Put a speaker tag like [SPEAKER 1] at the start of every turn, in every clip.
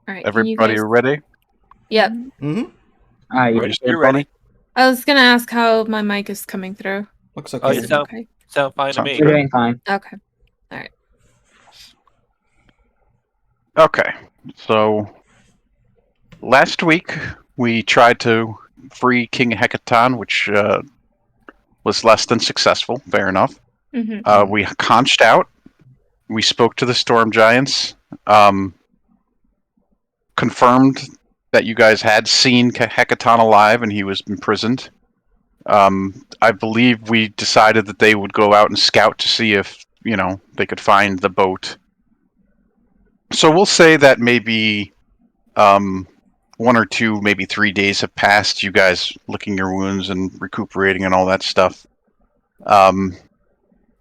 [SPEAKER 1] All right.
[SPEAKER 2] Everybody ready?
[SPEAKER 1] Yep.
[SPEAKER 3] Mm-hmm.
[SPEAKER 4] You're ready.
[SPEAKER 1] I was gonna ask how my mic is coming through.
[SPEAKER 3] Looks
[SPEAKER 4] Oh,
[SPEAKER 3] okay.
[SPEAKER 4] you sound fine to me.
[SPEAKER 5] You're doing fine.
[SPEAKER 1] Okay. All right.
[SPEAKER 2] Okay. So, last week we tried to free King Hecaton, which was less than successful. Fair enough.
[SPEAKER 1] Mm-hmm.
[SPEAKER 2] We conched out. We spoke to the Storm Giants. Confirmed that you guys had seen Hecaton alive and he was imprisoned. I believe we decided that they would go out and scout to see if, they could find the boat. So we'll say that maybe 1 or 2, maybe 3 days have passed, you guys licking your wounds and recuperating and all that stuff.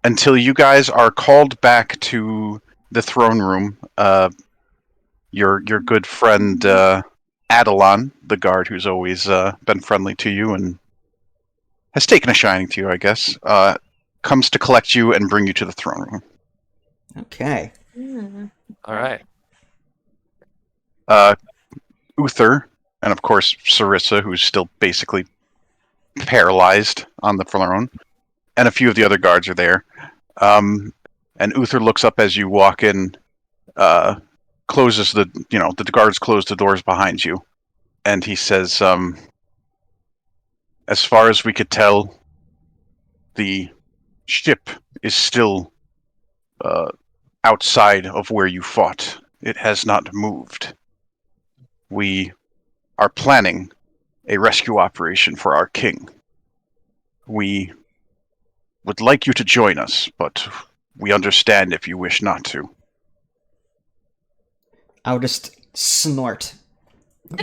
[SPEAKER 2] Until you guys are called back to the throne room. Your good friend Adelon, the guard who's always been friendly to you and has taken a shining to you, I guess, comes to collect you and bring you to the throne room.
[SPEAKER 3] Okay.
[SPEAKER 4] All right.
[SPEAKER 2] Uther, and of course Sarissa, who's still basically paralyzed on the throne, and a few of the other guards are there. And Uther looks up as you walk in, closes the guards close the doors behind you, and he says, as far as we could tell, the ship is still outside of where you fought. It has not moved. We are planning a rescue operation for our king. We would like you to join us, but we understand if you wish not to.
[SPEAKER 3] I'll just snort.
[SPEAKER 6] Well,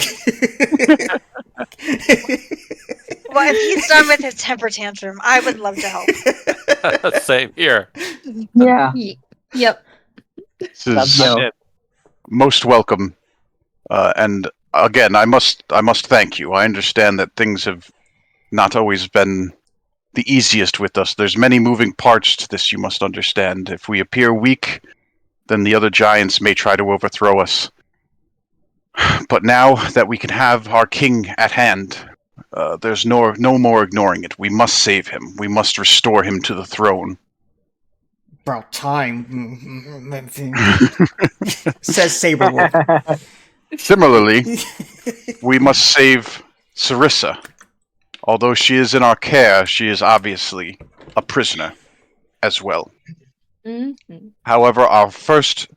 [SPEAKER 6] if he's done with his temper tantrum, I would love to help.
[SPEAKER 4] Same here.
[SPEAKER 5] Yeah.
[SPEAKER 1] Yep.
[SPEAKER 2] This is
[SPEAKER 5] Love you.
[SPEAKER 2] most welcome. And again, I must thank you. I understand that things have not always been the easiest with us. There's many moving parts to this, you must understand. If we appear weak, then the other giants may try to overthrow us. But now that we can have our king at hand, there's no more ignoring it. We must save him. We must restore him to the throne.
[SPEAKER 3] About time. Says Saberwolf.
[SPEAKER 2] Similarly, we must save Sarissa. Although she is in our care, she is obviously a prisoner as well.
[SPEAKER 1] Mm-hmm.
[SPEAKER 2] However, our first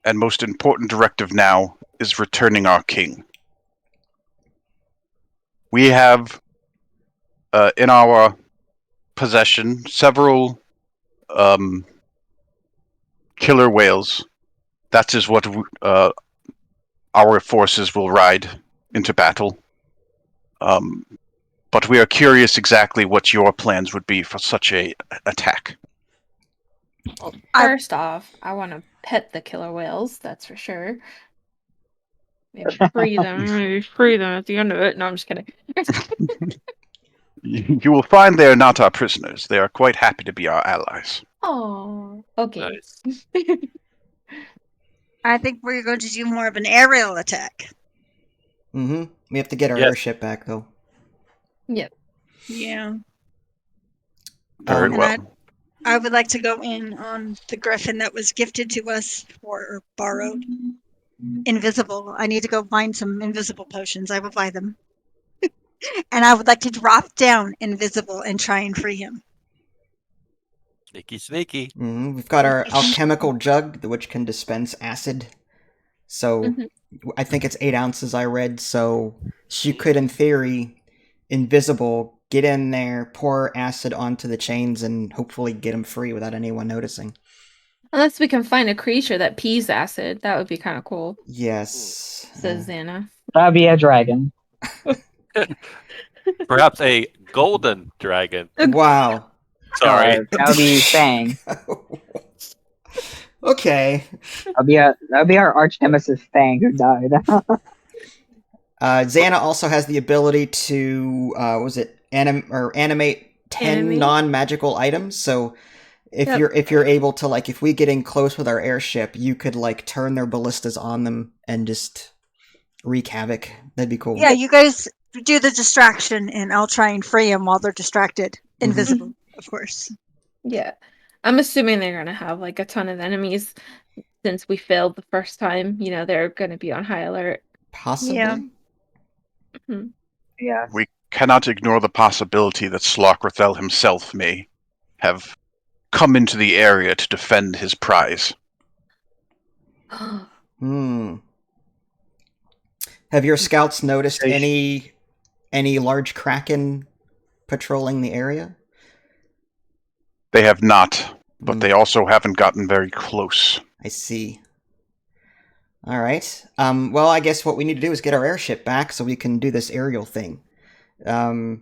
[SPEAKER 2] and most important directive now is returning our king. We have in our possession several killer whales. That is what our forces will ride into battle. But we are curious exactly what your plans would be for such a attack.
[SPEAKER 1] Well, first off, I want to pet the killer whales, that's for sure. Maybe free them. At the end of it. No, I'm just kidding.
[SPEAKER 2] You will find they are not our prisoners. They are quite happy to be our allies.
[SPEAKER 1] Oh, okay.
[SPEAKER 4] Nice.
[SPEAKER 6] I think we're going to do more of an aerial attack.
[SPEAKER 3] Mm-hmm. We have to get our
[SPEAKER 4] Yes.
[SPEAKER 3] airship back, though.
[SPEAKER 1] Yep.
[SPEAKER 6] Yeah.
[SPEAKER 2] Very
[SPEAKER 3] Um,
[SPEAKER 2] well.
[SPEAKER 6] I would like to go in on the griffin that was gifted to us or borrowed. Invisible. I need to go find some invisible potions. I will buy them. And I would like to drop down invisible and try and free him.
[SPEAKER 4] Sneaky.
[SPEAKER 3] We've got our alchemical jug, which can dispense acid. So
[SPEAKER 1] Mhm.
[SPEAKER 3] I think it's 8 ounces I read, so she could, in theory, invisible, get in there, pour acid onto the chains, and hopefully get them free without anyone noticing.
[SPEAKER 1] Unless we can find a creature that pees acid, that would be kind of cool.
[SPEAKER 3] Yes.
[SPEAKER 1] Says Xana.
[SPEAKER 5] That'd be a dragon.
[SPEAKER 4] Perhaps a golden dragon.
[SPEAKER 3] Wow.
[SPEAKER 4] Sorry.
[SPEAKER 5] That would be Fang.
[SPEAKER 3] Okay.
[SPEAKER 5] That'd be our arch nemesis Fang who died.
[SPEAKER 3] Xana also has the ability to, animate 10
[SPEAKER 1] Animate?
[SPEAKER 3] non-magical items. So if you're able to, if we get in close with our airship, you could turn their ballistas on them and just wreak havoc. That'd be cool.
[SPEAKER 6] Yeah, you guys do the distraction, and I'll try and free them while they're distracted.
[SPEAKER 3] Mhm.
[SPEAKER 6] Invisible, of course.
[SPEAKER 1] Yeah. I'm assuming they're gonna have like a ton of enemies since we failed the first time. You know, they're gonna be on high alert.
[SPEAKER 3] Possibly.
[SPEAKER 6] Yeah.
[SPEAKER 1] Mhm.
[SPEAKER 5] Yeah.
[SPEAKER 2] We cannot ignore the possibility that Slocrathel himself may have come into the area to defend his prize.
[SPEAKER 3] Hmm. Have your scouts noticed any large kraken patrolling the area?
[SPEAKER 2] They have not, but
[SPEAKER 3] Hmm.
[SPEAKER 2] they also haven't gotten very close.
[SPEAKER 3] I see. All right. Well, I guess what we need to do is get our airship back so we can do this aerial thing.
[SPEAKER 6] Do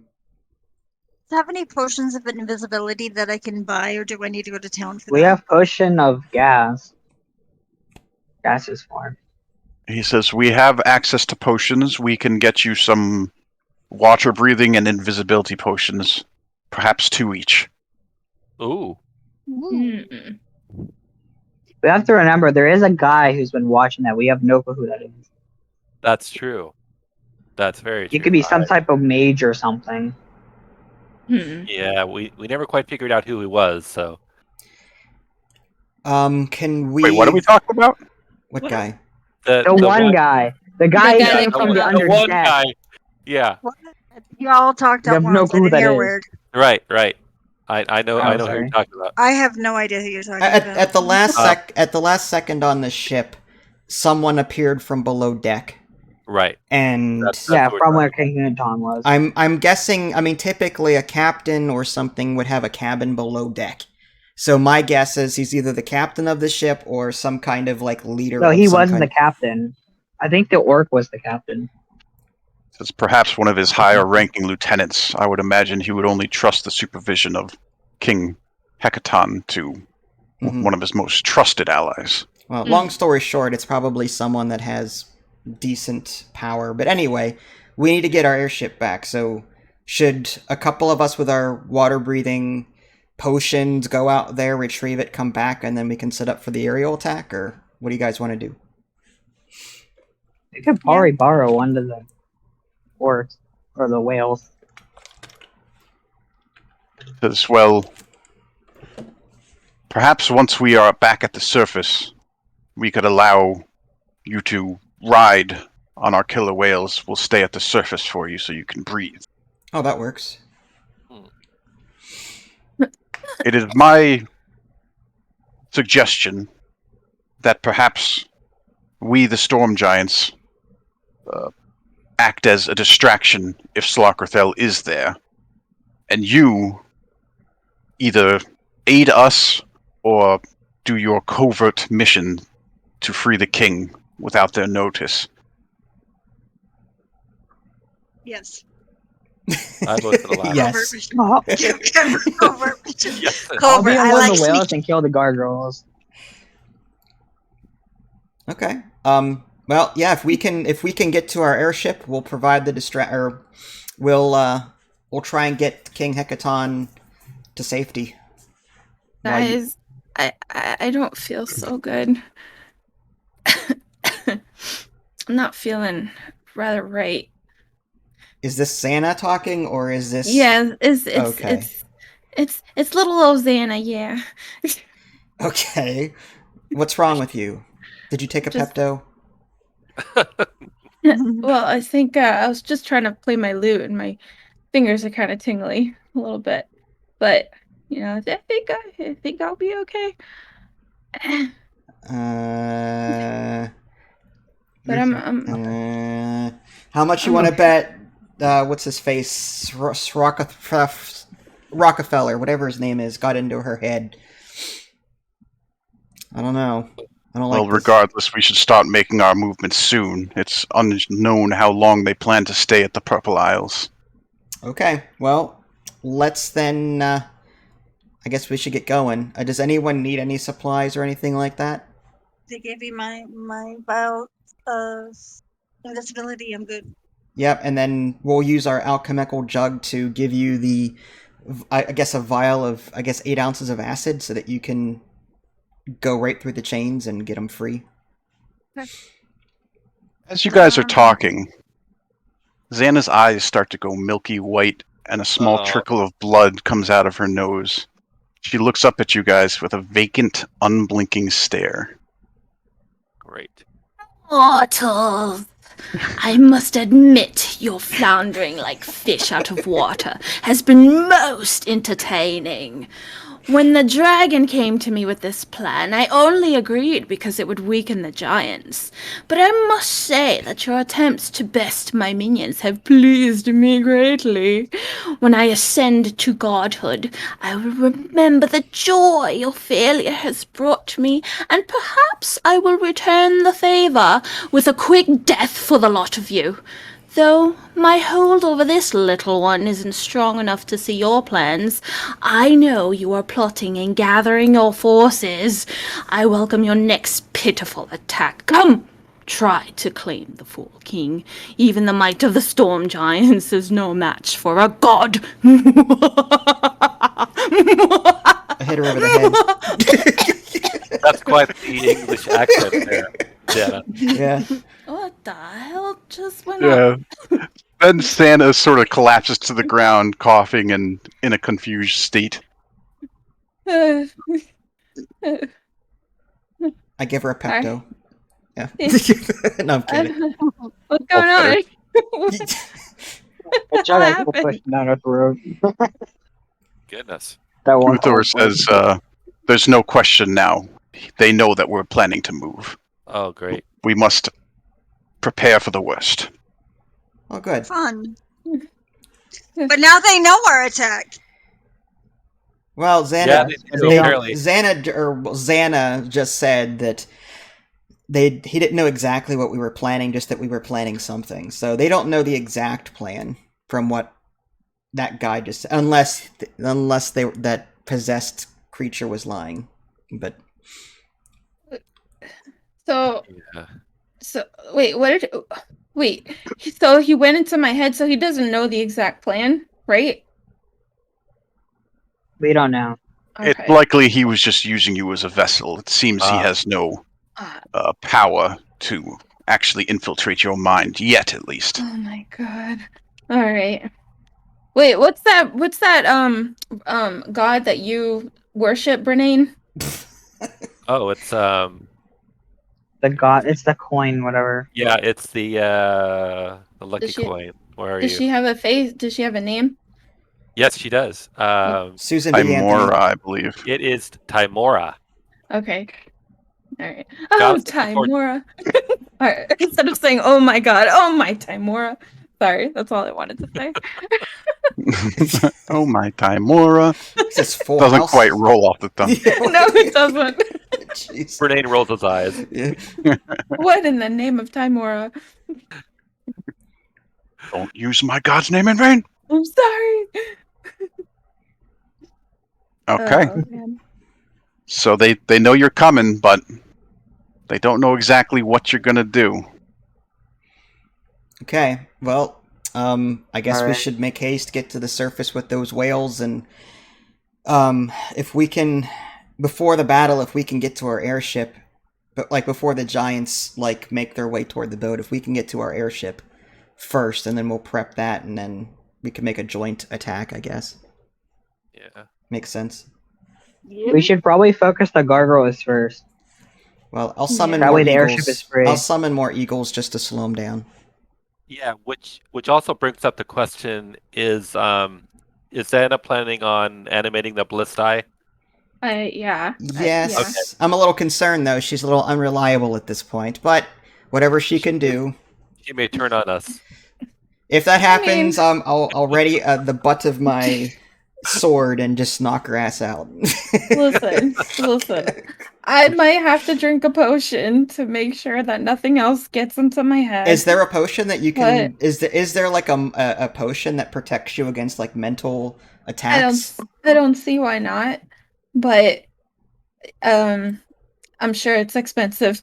[SPEAKER 6] you have any potions of invisibility that I can buy, or do I need to go to town for
[SPEAKER 5] We
[SPEAKER 6] that?
[SPEAKER 5] have potion of gas. Gas is fine.
[SPEAKER 2] He says, we have access to potions. We can get you some water breathing and invisibility potions, perhaps 2 each.
[SPEAKER 4] Ooh.
[SPEAKER 1] Mm.
[SPEAKER 5] We have to remember there is a guy who's been watching that. We have no clue who that is.
[SPEAKER 4] That's true. That's very true.
[SPEAKER 5] He could be some type of mage or something.
[SPEAKER 4] Yeah, we never quite figured out who he was, so.
[SPEAKER 3] Can we?
[SPEAKER 2] Wait, what are we talking about?
[SPEAKER 3] What
[SPEAKER 1] What?
[SPEAKER 3] guy?
[SPEAKER 5] The one guy. The guy who
[SPEAKER 1] guy
[SPEAKER 5] came
[SPEAKER 1] that
[SPEAKER 5] from
[SPEAKER 1] came
[SPEAKER 5] the
[SPEAKER 1] out.
[SPEAKER 5] under
[SPEAKER 4] the one
[SPEAKER 5] deck.
[SPEAKER 4] guy. Yeah,
[SPEAKER 6] What? Y'all talked
[SPEAKER 5] You
[SPEAKER 6] at
[SPEAKER 5] have no
[SPEAKER 6] once.
[SPEAKER 5] clue
[SPEAKER 6] I
[SPEAKER 5] who
[SPEAKER 6] didn't
[SPEAKER 5] that
[SPEAKER 6] hear a
[SPEAKER 5] is.
[SPEAKER 6] word.
[SPEAKER 4] right. I know
[SPEAKER 5] Oh,
[SPEAKER 4] who you're
[SPEAKER 5] sorry.
[SPEAKER 4] talking about.
[SPEAKER 6] I have no idea who you're talking
[SPEAKER 3] At,
[SPEAKER 6] about.
[SPEAKER 3] at the last
[SPEAKER 4] Uh,
[SPEAKER 3] at the last second on the ship, someone appeared from below deck,
[SPEAKER 4] Right.
[SPEAKER 3] and
[SPEAKER 4] That's
[SPEAKER 5] Yeah,
[SPEAKER 4] what we're
[SPEAKER 5] from where
[SPEAKER 4] talking
[SPEAKER 5] King and Tom was.
[SPEAKER 3] I'm guessing. I mean, typically a captain or something would have a cabin below deck. So my guess is he's either the captain of the ship or some kind of like leader.
[SPEAKER 5] No,
[SPEAKER 3] of
[SPEAKER 5] he
[SPEAKER 3] some
[SPEAKER 5] wasn't the
[SPEAKER 3] kind.
[SPEAKER 5] captain. I think the orc was the captain.
[SPEAKER 2] Says perhaps one of his higher ranking lieutenants. I would imagine he would only trust the supervision of King Hecaton to
[SPEAKER 3] Mhm.
[SPEAKER 2] one of his most trusted allies.
[SPEAKER 3] Well, long story short, it's probably someone that has decent power. But anyway, we need to get our airship back. So should a couple of us with our water-breathing potions go out there, retrieve it, come back, and then we can set up for the aerial attack? Or what do you guys want to do?
[SPEAKER 5] We could probably borrow one of the orcs or the whales.
[SPEAKER 2] Says, well, perhaps once we are back at the surface, we could allow you to ride on our killer whales. We'll stay at the surface for you so you can breathe.
[SPEAKER 3] Oh, that works.
[SPEAKER 2] It is my suggestion that perhaps we, the Storm Giants, act as a distraction if Slocrathel is there, and you either aid us or do your covert mission to free the king without their notice.
[SPEAKER 6] Yes.
[SPEAKER 4] I vote for the last.
[SPEAKER 3] Yes.
[SPEAKER 6] Covert mission.
[SPEAKER 4] Yes.
[SPEAKER 5] I'll
[SPEAKER 6] Covert.
[SPEAKER 5] be on
[SPEAKER 6] I
[SPEAKER 5] one
[SPEAKER 6] like
[SPEAKER 5] of the whales
[SPEAKER 6] sneaky.
[SPEAKER 5] and kill the gargoyles.
[SPEAKER 3] Okay. Well, yeah. If we can get to our airship, we'll provide the or we'll try and get King Hecaton to safety. While you-
[SPEAKER 1] Guys, I don't feel so good. I'm not feeling rather right.
[SPEAKER 3] Is this Santa talking, or is this?
[SPEAKER 1] Yeah,
[SPEAKER 3] Okay.
[SPEAKER 1] it's little old Xana, yeah.
[SPEAKER 3] Okay. What's wrong with you? Did you take a
[SPEAKER 1] Just-
[SPEAKER 3] Pepto?
[SPEAKER 1] Well, I think I was just trying to play my lute, and my fingers are kind of tingly a little bit. But you know, I think I'll be okay. But I'm
[SPEAKER 3] How much you
[SPEAKER 1] I'm
[SPEAKER 3] want to bet? What's his face? Rockefeller, whatever his name is, got into her head. I don't know. I don't
[SPEAKER 2] Well,
[SPEAKER 3] like this.
[SPEAKER 2] regardless, we should start making our movements soon. It's unknown how long they plan to stay at the Purple Isles.
[SPEAKER 3] Okay, well, let's then. I guess we should get going. Does anyone need any supplies or anything like that?
[SPEAKER 6] They gave you my vial of invisibility. I'm good.
[SPEAKER 3] Yep, and then we'll use our alchemical jug to give you the, I guess, a vial of, 8 ounces of acid so that you can go right through the chains and get them free.
[SPEAKER 6] Okay.
[SPEAKER 2] As you guys are talking, Xana's eyes start to go milky white, and a small
[SPEAKER 4] Uh-oh.
[SPEAKER 2] trickle of blood comes out of her nose. She looks up at you guys with a vacant, unblinking stare.
[SPEAKER 4] Great.
[SPEAKER 1] Mortals! I must admit, your floundering like fish out of water has been most entertaining. When the dragon came to me with this plan, I only agreed because it would weaken the giants. But I must say that your attempts to best my minions have pleased me greatly. When I ascend to godhood, I will remember the joy your failure has brought me, and perhaps I will return the favor with a quick death for the lot of you. Though my hold over this little one isn't strong enough to see your plans, I know you are plotting and gathering your forces. I welcome your next pitiful attack. Come, try to claim the Fool King. Even the might of the Storm Giants is no match for a god.
[SPEAKER 3] I hit her over the head.
[SPEAKER 4] That's quite the English accent there, Jenna.
[SPEAKER 3] Yeah.
[SPEAKER 1] What the hell just went on?
[SPEAKER 2] Then Santa sort of collapses to the ground, coughing and in a confused state.
[SPEAKER 3] I give her a Pepto. Yeah. No, I'm kidding.
[SPEAKER 1] What's going on?
[SPEAKER 5] A giant will push down her throat.
[SPEAKER 4] Goodness.
[SPEAKER 5] That one.
[SPEAKER 2] Uthor says, there's no question now. They know that we're planning to move.
[SPEAKER 4] Oh, great.
[SPEAKER 2] We must prepare for the worst.
[SPEAKER 3] Oh, good.
[SPEAKER 6] Fun. But now they know our attack.
[SPEAKER 3] Well, Xana,
[SPEAKER 4] Yeah, apparently.
[SPEAKER 3] Xana just said that he didn't know exactly what we were planning, just that we were planning something. So they don't know the exact plan from what that guy just said, unless that possessed creature was lying. But
[SPEAKER 1] So,
[SPEAKER 4] Yeah.
[SPEAKER 1] so wait, wait, so he went into my head, so he doesn't know the exact plan, right?
[SPEAKER 5] We don't know.
[SPEAKER 2] It likely he was just using you as a vessel. It seems he
[SPEAKER 4] Ah.
[SPEAKER 2] has no power to actually infiltrate your mind yet, at least.
[SPEAKER 1] Oh my god. All right. Wait, what's that god that you worship, Brenane?
[SPEAKER 4] Oh, it's
[SPEAKER 5] The god, it's the coin, whatever.
[SPEAKER 4] yeah, it's the lucky
[SPEAKER 1] Does she-
[SPEAKER 4] coin. Where are
[SPEAKER 1] Does
[SPEAKER 4] you?
[SPEAKER 1] she have a face? Does she have a name?
[SPEAKER 4] Yes, she does.
[SPEAKER 3] Susan B.
[SPEAKER 2] Imora,
[SPEAKER 3] Anthony.
[SPEAKER 2] I believe.
[SPEAKER 4] It is Timora.
[SPEAKER 1] Okay. All right. Oh,
[SPEAKER 4] Goddess of the fortune.
[SPEAKER 1] Timora. All right. Instead of saying, "Oh my god," oh my Timora. Sorry, that's all I wanted to say.
[SPEAKER 2] Oh my Timora.
[SPEAKER 3] It says full
[SPEAKER 2] Doesn't
[SPEAKER 3] house.
[SPEAKER 2] quite roll off the tongue.
[SPEAKER 1] No, it doesn't.
[SPEAKER 3] Jeez.
[SPEAKER 4] Renee rolls his eyes.
[SPEAKER 3] Yeah.
[SPEAKER 1] What in the name of Timora?
[SPEAKER 2] Don't use my god's name in vain.
[SPEAKER 1] I'm sorry.
[SPEAKER 2] Okay.
[SPEAKER 1] Oh, man.
[SPEAKER 2] So they know you're coming, but they don't know exactly what you're gonna do.
[SPEAKER 3] Okay, well, I guess we
[SPEAKER 5] Alright.
[SPEAKER 3] should make haste, get to the surface with those whales, and if we can, before the battle, if we can get to our airship, but like before the giants like make their way toward the boat, if we can get to our airship first, and then we'll prep that, and then we can make a joint attack, I guess.
[SPEAKER 4] Yeah.
[SPEAKER 3] Makes sense.
[SPEAKER 5] We should probably focus the gargoyles first.
[SPEAKER 3] Well, I'll summon
[SPEAKER 5] That
[SPEAKER 3] more
[SPEAKER 5] way the
[SPEAKER 3] eagles.
[SPEAKER 5] airship is free.
[SPEAKER 3] I'll summon more eagles just to slow them down.
[SPEAKER 4] Yeah, which also brings up the question: is Xana planning on animating the Ballistae?
[SPEAKER 1] Yeah.
[SPEAKER 3] Yes.
[SPEAKER 1] Yeah.
[SPEAKER 3] I'm a little concerned, though. She's a little unreliable at this point, but whatever she can do.
[SPEAKER 4] She may turn on us.
[SPEAKER 3] If that happens, I'll ready the butt of my sword and just knock her ass out.
[SPEAKER 1] Listen. I might have to drink a potion to make sure that nothing else gets into my head.
[SPEAKER 3] Is there a potion that you can?
[SPEAKER 1] What?
[SPEAKER 3] Is there like a potion that protects you against like mental attacks?
[SPEAKER 1] I don't see why not, but I'm sure it's expensive.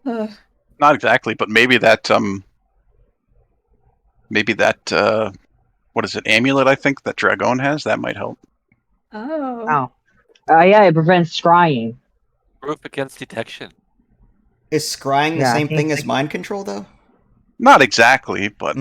[SPEAKER 1] Ugh.
[SPEAKER 2] Not exactly, but maybe that what is it, amulet? I think that Dragon has, that might help.
[SPEAKER 1] Oh.
[SPEAKER 5] Oh. Yeah, it prevents scrying.
[SPEAKER 4] Proof against detection.
[SPEAKER 3] Is scrying the
[SPEAKER 5] Yeah, I
[SPEAKER 3] same
[SPEAKER 5] think
[SPEAKER 3] thing as
[SPEAKER 5] like-
[SPEAKER 3] mind control, though?
[SPEAKER 2] Not exactly, but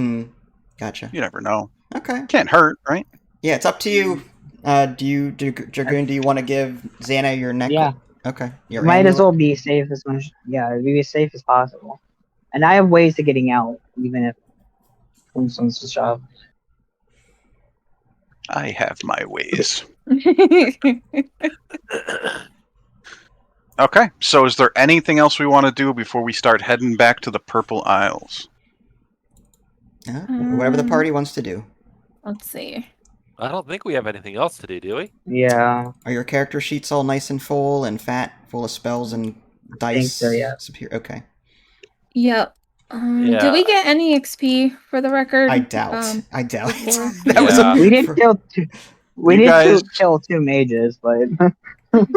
[SPEAKER 3] Gotcha.
[SPEAKER 2] you never know.
[SPEAKER 3] Okay.
[SPEAKER 2] Can't hurt, right?
[SPEAKER 3] Yeah, it's up to you. Dragoon, do you want to give Xana your neck?
[SPEAKER 5] Yeah.
[SPEAKER 3] Okay. Your
[SPEAKER 5] Might as
[SPEAKER 3] amulet?
[SPEAKER 5] well be safe as much. Yeah, be as safe as possible. And I have ways to getting out, even if someone's to shove.
[SPEAKER 2] I have my ways. Okay, so is there anything else we want to do before we start heading back to the Purple Isles?
[SPEAKER 3] Whatever the party wants to do.
[SPEAKER 1] Let's see.
[SPEAKER 4] I don't think we have anything else to do we?
[SPEAKER 5] Yeah.
[SPEAKER 3] Are your character sheets all nice and full and fat, full of spells and dice?
[SPEAKER 5] so, yeah.
[SPEAKER 3] Okay.
[SPEAKER 1] Yep.
[SPEAKER 4] Yeah.
[SPEAKER 1] Did we get any XP for the record?
[SPEAKER 3] I doubt. I doubt.
[SPEAKER 1] before?
[SPEAKER 3] That was
[SPEAKER 4] Yeah.
[SPEAKER 5] We didn't kill two. We
[SPEAKER 2] You
[SPEAKER 5] didn't
[SPEAKER 2] guys-
[SPEAKER 5] kill two mages, but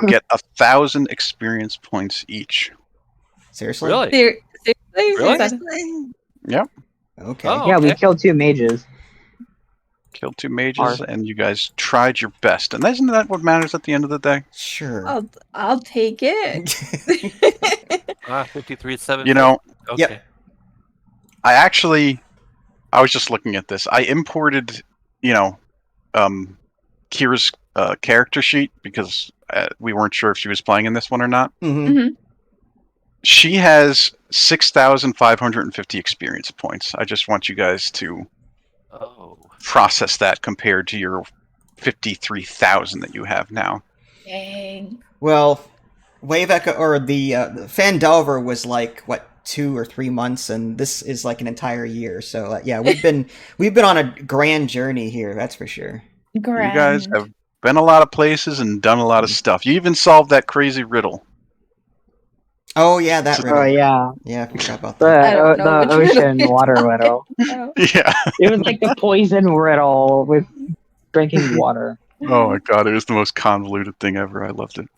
[SPEAKER 2] Get 1,000 experience points each.
[SPEAKER 3] Seriously?
[SPEAKER 4] Really?
[SPEAKER 1] Seriously?
[SPEAKER 4] Really?
[SPEAKER 1] Is that-
[SPEAKER 6] Seriously?
[SPEAKER 3] Okay.
[SPEAKER 4] Oh.
[SPEAKER 5] yeah, we
[SPEAKER 4] Okay.
[SPEAKER 5] killed two mages.
[SPEAKER 2] Killed 2 mages, and you guys tried your best. And isn't that what matters at the end of the day?
[SPEAKER 3] Sure.
[SPEAKER 1] I'll take it.
[SPEAKER 4] 53-7.
[SPEAKER 2] You know,
[SPEAKER 4] Okay.
[SPEAKER 3] Yep.
[SPEAKER 2] I was just looking at this. I imported, Kira's character sheet because we weren't sure if she was playing in this one or not.
[SPEAKER 3] hmm
[SPEAKER 2] She has 6,550 experience points. I just want you guys to
[SPEAKER 4] Oh.
[SPEAKER 2] process that compared to your 53,000 that you have now.
[SPEAKER 1] Dang.
[SPEAKER 3] Well, Wave Echo, or the Fandelver was like, what, 2 or 3 months, and this is like an entire year. So, yeah, we've been on a grand journey here, that's for sure.
[SPEAKER 1] Grand.
[SPEAKER 2] You guys have been a lot of places and done a lot of stuff. You even solved that crazy riddle.
[SPEAKER 3] Oh, yeah, that riddle.
[SPEAKER 5] Oh yeah,
[SPEAKER 3] Yeah, I forgot about
[SPEAKER 5] the
[SPEAKER 3] that.
[SPEAKER 1] I don't know
[SPEAKER 5] the
[SPEAKER 1] which riddle
[SPEAKER 5] ocean
[SPEAKER 1] you're
[SPEAKER 5] water
[SPEAKER 1] talking
[SPEAKER 5] riddle.
[SPEAKER 1] about.
[SPEAKER 2] Yeah.
[SPEAKER 5] It was like the poison riddle with drinking water.
[SPEAKER 2] Oh my god, it was the most convoluted thing ever. I loved it.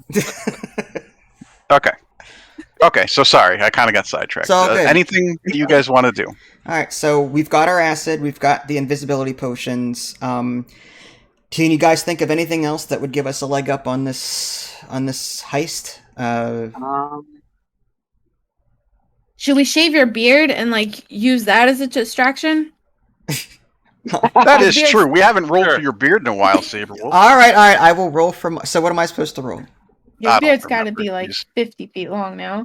[SPEAKER 2] Okay, so sorry, I kind of got sidetracked.
[SPEAKER 3] It's all good.
[SPEAKER 2] Anything that you guys want to do?
[SPEAKER 3] Alright, so we've got our acid, we've got the invisibility potions. Can you guys think of anything else that would give us a leg up on this heist?
[SPEAKER 1] Should we shave your beard and like use that as a distraction?
[SPEAKER 2] That is
[SPEAKER 1] Beard-
[SPEAKER 2] true. We haven't rolled
[SPEAKER 4] Sure.
[SPEAKER 2] for your beard in a while, Saberwolf.
[SPEAKER 3] Alright, I will roll from... So what am I supposed to roll?
[SPEAKER 1] Your
[SPEAKER 2] I don't
[SPEAKER 1] beard's got to
[SPEAKER 2] remember,
[SPEAKER 1] be like
[SPEAKER 2] please.
[SPEAKER 1] 50 feet long now.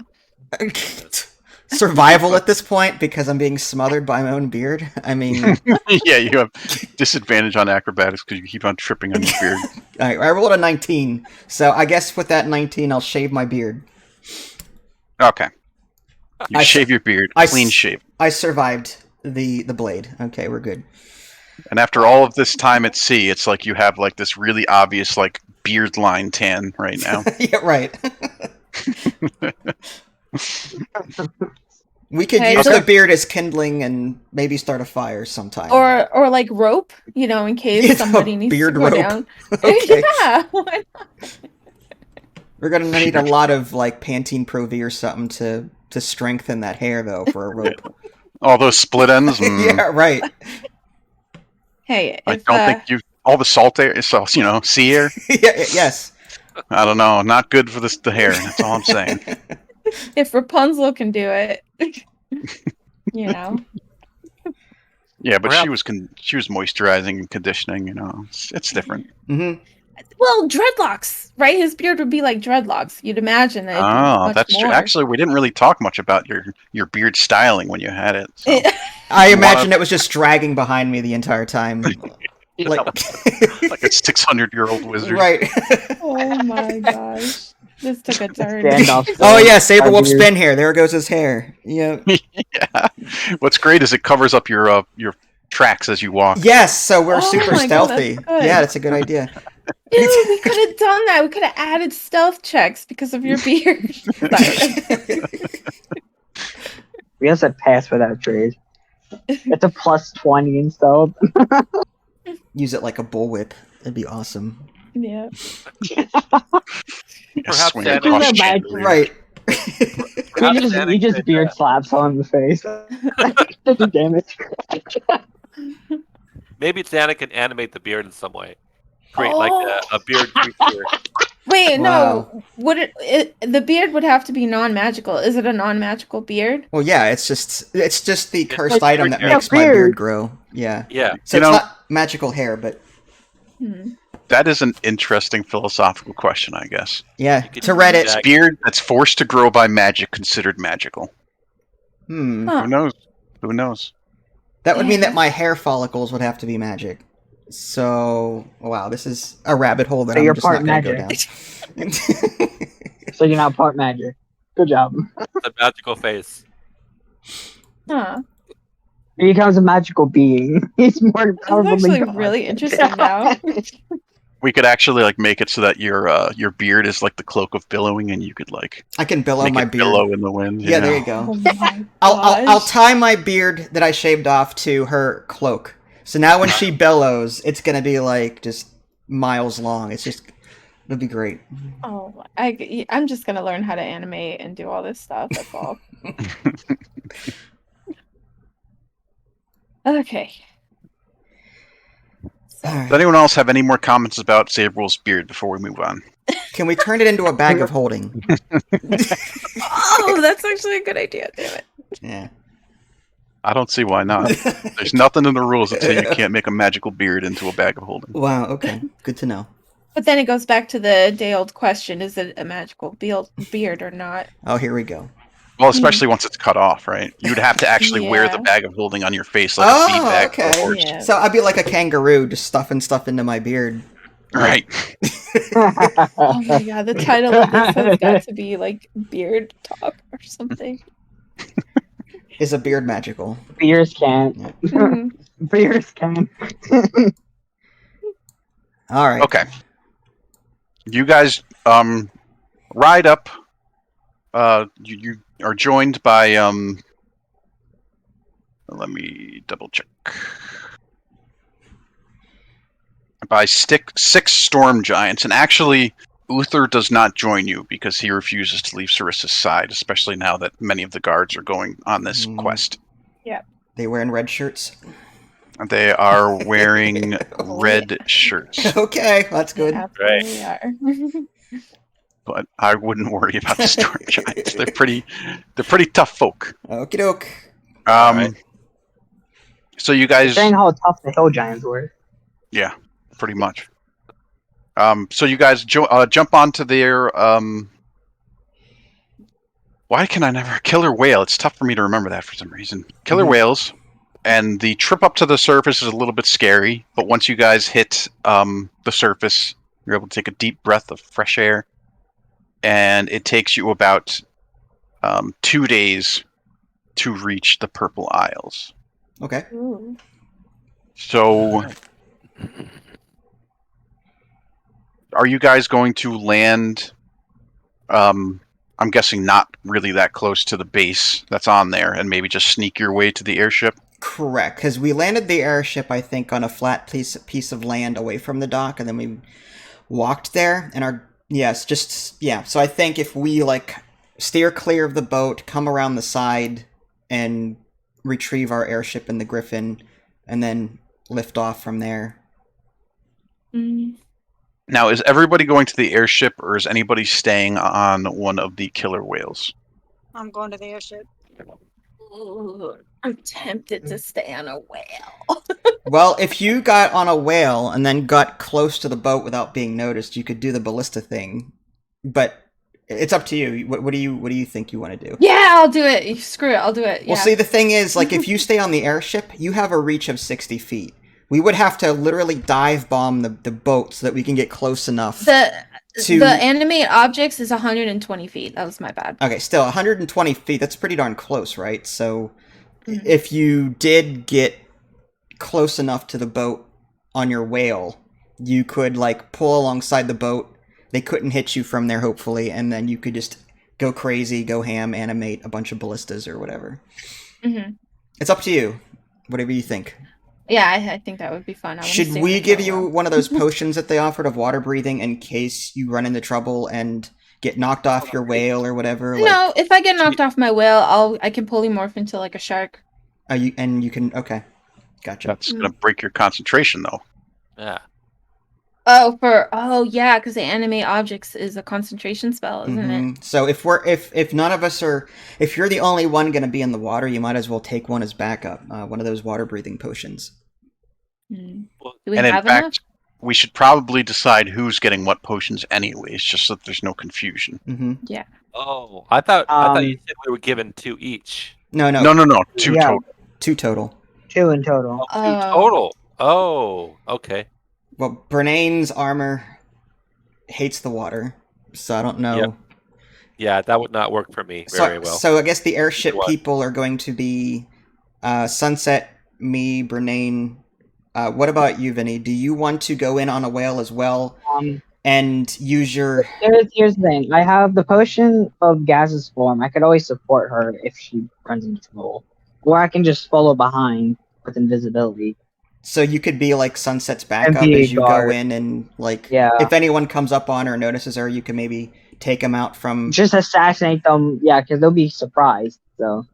[SPEAKER 3] Survival at this point because I'm being smothered by my own beard? I mean...
[SPEAKER 2] Yeah, you have disadvantage on acrobatics because you keep on tripping on your beard.
[SPEAKER 3] Alright, I rolled a 19, so I guess with that 19 I'll shave my beard.
[SPEAKER 2] Okay. You
[SPEAKER 3] I
[SPEAKER 2] shave your beard,
[SPEAKER 3] I
[SPEAKER 2] clean
[SPEAKER 3] s-
[SPEAKER 2] shave.
[SPEAKER 3] I survived the blade. Okay, we're good.
[SPEAKER 2] And after all of this time at sea, it's like you have like this really obvious like beard line tan right now.
[SPEAKER 3] Yeah, right. We could
[SPEAKER 1] Hey,
[SPEAKER 3] use
[SPEAKER 1] so-
[SPEAKER 3] the beard as kindling and maybe start a fire sometime.
[SPEAKER 1] Or like rope, in case
[SPEAKER 3] Yeah,
[SPEAKER 1] somebody needs
[SPEAKER 3] beard
[SPEAKER 1] to go
[SPEAKER 3] rope.
[SPEAKER 1] down.
[SPEAKER 3] Okay.
[SPEAKER 1] Yeah. why not?
[SPEAKER 3] We're gonna need a lot of like Pantene Pro V or something to strengthen that hair though for a rope.
[SPEAKER 2] All those split ends.
[SPEAKER 3] Yeah, right.
[SPEAKER 1] Hey,
[SPEAKER 2] I
[SPEAKER 1] if,
[SPEAKER 2] don't think you. All the salt air, so sea air.
[SPEAKER 3] Yes.
[SPEAKER 2] I don't know. Not good for the hair. That's all I'm saying.
[SPEAKER 1] if Rapunzel can do it,
[SPEAKER 2] Yeah, but she was moisturizing and conditioning. It's different.
[SPEAKER 3] hmm
[SPEAKER 1] Well, dreadlocks, right? His beard would be like dreadlocks. You'd imagine that.
[SPEAKER 2] Oh, that's true. Actually, we didn't really talk much about your beard styling when you had it. So.
[SPEAKER 3] I imagine it was just dragging behind me the entire time. Like,
[SPEAKER 2] Like a 600-year-old wizard.
[SPEAKER 3] right.
[SPEAKER 1] Oh my gosh, this took a turn.
[SPEAKER 5] Standoff.
[SPEAKER 3] Oh yeah, Saberwolf spin hair. There goes his hair. Yeah.
[SPEAKER 2] Yeah. What's great is it covers up your tracks as you walk.
[SPEAKER 3] Yes, so we're
[SPEAKER 1] Oh
[SPEAKER 3] super
[SPEAKER 1] my God,
[SPEAKER 3] stealthy.
[SPEAKER 1] that's good.
[SPEAKER 3] Yeah, that's a good idea.
[SPEAKER 1] Ew, we could have done that. We could have added stealth checks because of your beard. Sorry.
[SPEAKER 5] We have to pass for that trade. It's a plus 20 in stealth.
[SPEAKER 3] Use it like a bullwhip. That'd be awesome.
[SPEAKER 1] Yeah.
[SPEAKER 4] Perhaps
[SPEAKER 2] swing
[SPEAKER 4] that-
[SPEAKER 2] across
[SPEAKER 5] Isn't that
[SPEAKER 2] chandelier.
[SPEAKER 3] Right.
[SPEAKER 5] He just beard slaps on the face. Does damage.
[SPEAKER 4] Maybe Xana can animate the beard in some way. Create like a beard creature.
[SPEAKER 1] Wait,
[SPEAKER 3] Wow.
[SPEAKER 1] no. Would the beard would have to be non-magical? Is it a non-magical beard?
[SPEAKER 3] Well, yeah, it's just the cursed
[SPEAKER 4] like
[SPEAKER 3] item that
[SPEAKER 4] your
[SPEAKER 3] makes my beard grow. Yeah.
[SPEAKER 4] Yeah.
[SPEAKER 3] So
[SPEAKER 2] You
[SPEAKER 3] it's
[SPEAKER 2] know-
[SPEAKER 3] not magical hair, but
[SPEAKER 1] Hmm.
[SPEAKER 2] That is an interesting philosophical question, I guess.
[SPEAKER 3] yeah,
[SPEAKER 4] You could
[SPEAKER 3] to Reddit.
[SPEAKER 4] Jack-
[SPEAKER 2] Beard that's forced to grow by magic considered magical.
[SPEAKER 1] Huh.
[SPEAKER 2] Who knows? Who knows?
[SPEAKER 3] That would mean
[SPEAKER 1] Yeah.
[SPEAKER 3] that my hair follicles would have to be magic. So, wow, this is a rabbit hole that
[SPEAKER 5] So
[SPEAKER 3] I'm
[SPEAKER 5] you're
[SPEAKER 3] just not
[SPEAKER 5] part
[SPEAKER 3] going to go
[SPEAKER 5] magic.
[SPEAKER 3] down.
[SPEAKER 5] So you're not part magic. Good job.
[SPEAKER 4] The magical face.
[SPEAKER 1] Huh.
[SPEAKER 5] He becomes a magical being. He's more
[SPEAKER 1] This is
[SPEAKER 5] powerful than
[SPEAKER 1] actually
[SPEAKER 5] God.
[SPEAKER 1] really interesting now.
[SPEAKER 2] We could actually like make it so that your beard is like the cloak of billowing, and you could like
[SPEAKER 3] I can billow
[SPEAKER 2] make
[SPEAKER 3] my
[SPEAKER 2] it
[SPEAKER 3] beard.
[SPEAKER 2] billow in the wind.
[SPEAKER 3] Yeah, there you go.
[SPEAKER 1] Oh my
[SPEAKER 3] I'll
[SPEAKER 1] gosh.
[SPEAKER 3] tie my beard that I shaved off to her cloak. So now when she bellows, it's gonna be like just miles long. It'll be great.
[SPEAKER 1] Oh, I'm just gonna learn how to animate and do all this stuff. That's all. Okay.
[SPEAKER 3] All
[SPEAKER 2] Does
[SPEAKER 3] right.
[SPEAKER 2] anyone else have any more comments about Sabrel's beard before we move on?
[SPEAKER 3] Can we turn it into a bag of holding?
[SPEAKER 1] Oh, that's actually a good idea. Damn it.
[SPEAKER 3] Yeah.
[SPEAKER 2] I don't see why not. There's nothing in the rules that say you can't make a magical beard into a bag of holding.
[SPEAKER 3] Wow. Okay. Good to know.
[SPEAKER 1] But then it goes back to the day-old question: is it a magical beard or not?
[SPEAKER 3] Oh, here we go.
[SPEAKER 2] Well, especially once it's cut off, right? You'd have to actually wear the
[SPEAKER 1] Yeah.
[SPEAKER 2] bag of holding on your face like a feed bag for a
[SPEAKER 3] okay.
[SPEAKER 2] horse.
[SPEAKER 1] Yeah.
[SPEAKER 3] So I'd be like a kangaroo, just stuffing stuff into my beard.
[SPEAKER 2] Right.
[SPEAKER 1] Oh my god, the title of this has got to be like beard talk or something.
[SPEAKER 3] Is a beard magical?
[SPEAKER 5] Beers can't.
[SPEAKER 1] Mhm.
[SPEAKER 5] Beers can.
[SPEAKER 3] All right.
[SPEAKER 2] Okay. You guys ride up. You are joined by let me double check. By six storm giants, and actually Uther does not join you because he refuses to leave Sarissa's side, especially now that many of the guards are going on this quest.
[SPEAKER 3] They wearing red shirts.
[SPEAKER 2] They are wearing red shirts,
[SPEAKER 3] Okay, that's good.
[SPEAKER 1] Absolutely are.
[SPEAKER 2] but I wouldn't worry about the storm giants. They're pretty tough folk.
[SPEAKER 3] Okie doke.
[SPEAKER 2] Um, so you guys,
[SPEAKER 5] Saying how tough the hill giants were.
[SPEAKER 2] yeah, pretty much. So you guys jump onto their why can I never killer whale? It's tough for me to remember that for some reason. Killer whales, and the trip up to the surface is a little bit scary, but once you guys hit the surface, you're able to take a deep breath of fresh air, and it takes you about 2 days to reach the Purple Isles.
[SPEAKER 3] Okay.
[SPEAKER 1] Ooh.
[SPEAKER 2] So, are you guys going to land? I'm guessing not really that close to the base that's on there, and maybe just sneak your way to the airship.
[SPEAKER 3] Correct, because we landed the airship, I think, on a flat piece of land away from the dock, and then we walked there, and so I think if we, like, steer clear of the boat, come around the side, and retrieve our airship and the Griffin, and then lift off from there.
[SPEAKER 1] Mm.
[SPEAKER 2] Now, is everybody going to the airship, or is anybody staying on one of the killer whales?
[SPEAKER 6] I'm going to the airship.
[SPEAKER 1] Ooh, I'm tempted to stay on a whale.
[SPEAKER 3] Well, if you got on a whale and then got close to the boat without being noticed, you could do the ballista thing. But it's up to you. What do you think you want to do?
[SPEAKER 1] Yeah, I'll do it. Screw it, I'll do it. Yeah.
[SPEAKER 3] Well, see, the thing is, like, if you stay on the airship, you have a reach of 60 feet. We would have to literally dive bomb the boat so that we can get close enough.
[SPEAKER 1] the
[SPEAKER 3] to-
[SPEAKER 1] animate objects is 120 feet. That was my bad.
[SPEAKER 3] Okay, still, 120 feet, that's pretty darn close, right? So,
[SPEAKER 1] Mhm.
[SPEAKER 3] if you did get close enough to the boat on your whale, you could, like, pull alongside the boat. They couldn't hit you from there, hopefully, and then you could just go crazy, go ham, animate a bunch of ballistas or whatever.
[SPEAKER 1] Hmm.
[SPEAKER 3] It's up to you. Whatever you think.
[SPEAKER 1] Yeah, I think that would be fun. I wanna
[SPEAKER 3] Should
[SPEAKER 1] stay
[SPEAKER 3] we
[SPEAKER 1] on
[SPEAKER 3] give
[SPEAKER 1] the
[SPEAKER 3] you
[SPEAKER 1] whale.
[SPEAKER 3] one of those potions that they offered of water breathing in case you run into trouble and get knocked off your whale or whatever? Like,
[SPEAKER 1] No, if I get knocked off my whale, I can polymorph into like a shark.
[SPEAKER 3] you can. Okay, gotcha.
[SPEAKER 2] That's going to break your concentration, though.
[SPEAKER 4] Yeah.
[SPEAKER 1] Yeah, because the animate objects is a concentration spell, isn't it?
[SPEAKER 3] So if none of us are, if you're the only one going to be in the water, you might as well take one as backup. One of those water breathing potions.
[SPEAKER 1] Do
[SPEAKER 4] Well,
[SPEAKER 1] we
[SPEAKER 2] And in
[SPEAKER 1] have enough?
[SPEAKER 2] fact, we should probably decide who's getting what potions anyways, just so that there's no confusion.
[SPEAKER 1] Yeah.
[SPEAKER 4] Oh, I thought you said we were given 2 each.
[SPEAKER 3] No,
[SPEAKER 2] No, 2
[SPEAKER 5] Yeah.
[SPEAKER 2] total.
[SPEAKER 3] 2 total.
[SPEAKER 5] 2 in total.
[SPEAKER 4] Oh, 2 total. Oh, okay.
[SPEAKER 3] Well, Bernane's armor hates the water, so I don't know.
[SPEAKER 4] Yep. Yeah, that would not work for me very well.
[SPEAKER 3] So I guess the airship
[SPEAKER 4] What?
[SPEAKER 3] people are going to be Sunset, me, Bernane. What about you, Vinny? Do you want to go in on a whale as well and use your...
[SPEAKER 5] Here's the thing. I have the potion of gaseous form. I could always support her if she runs into trouble. Or I can just follow behind with invisibility.
[SPEAKER 3] So you could be like Sunset's backup
[SPEAKER 5] be a
[SPEAKER 3] as you
[SPEAKER 5] guard.
[SPEAKER 3] go in and like...
[SPEAKER 5] Yeah.
[SPEAKER 3] If anyone comes up on her or notices her, you can maybe take them out from...
[SPEAKER 5] Just assassinate them. Yeah, because they'll be surprised. So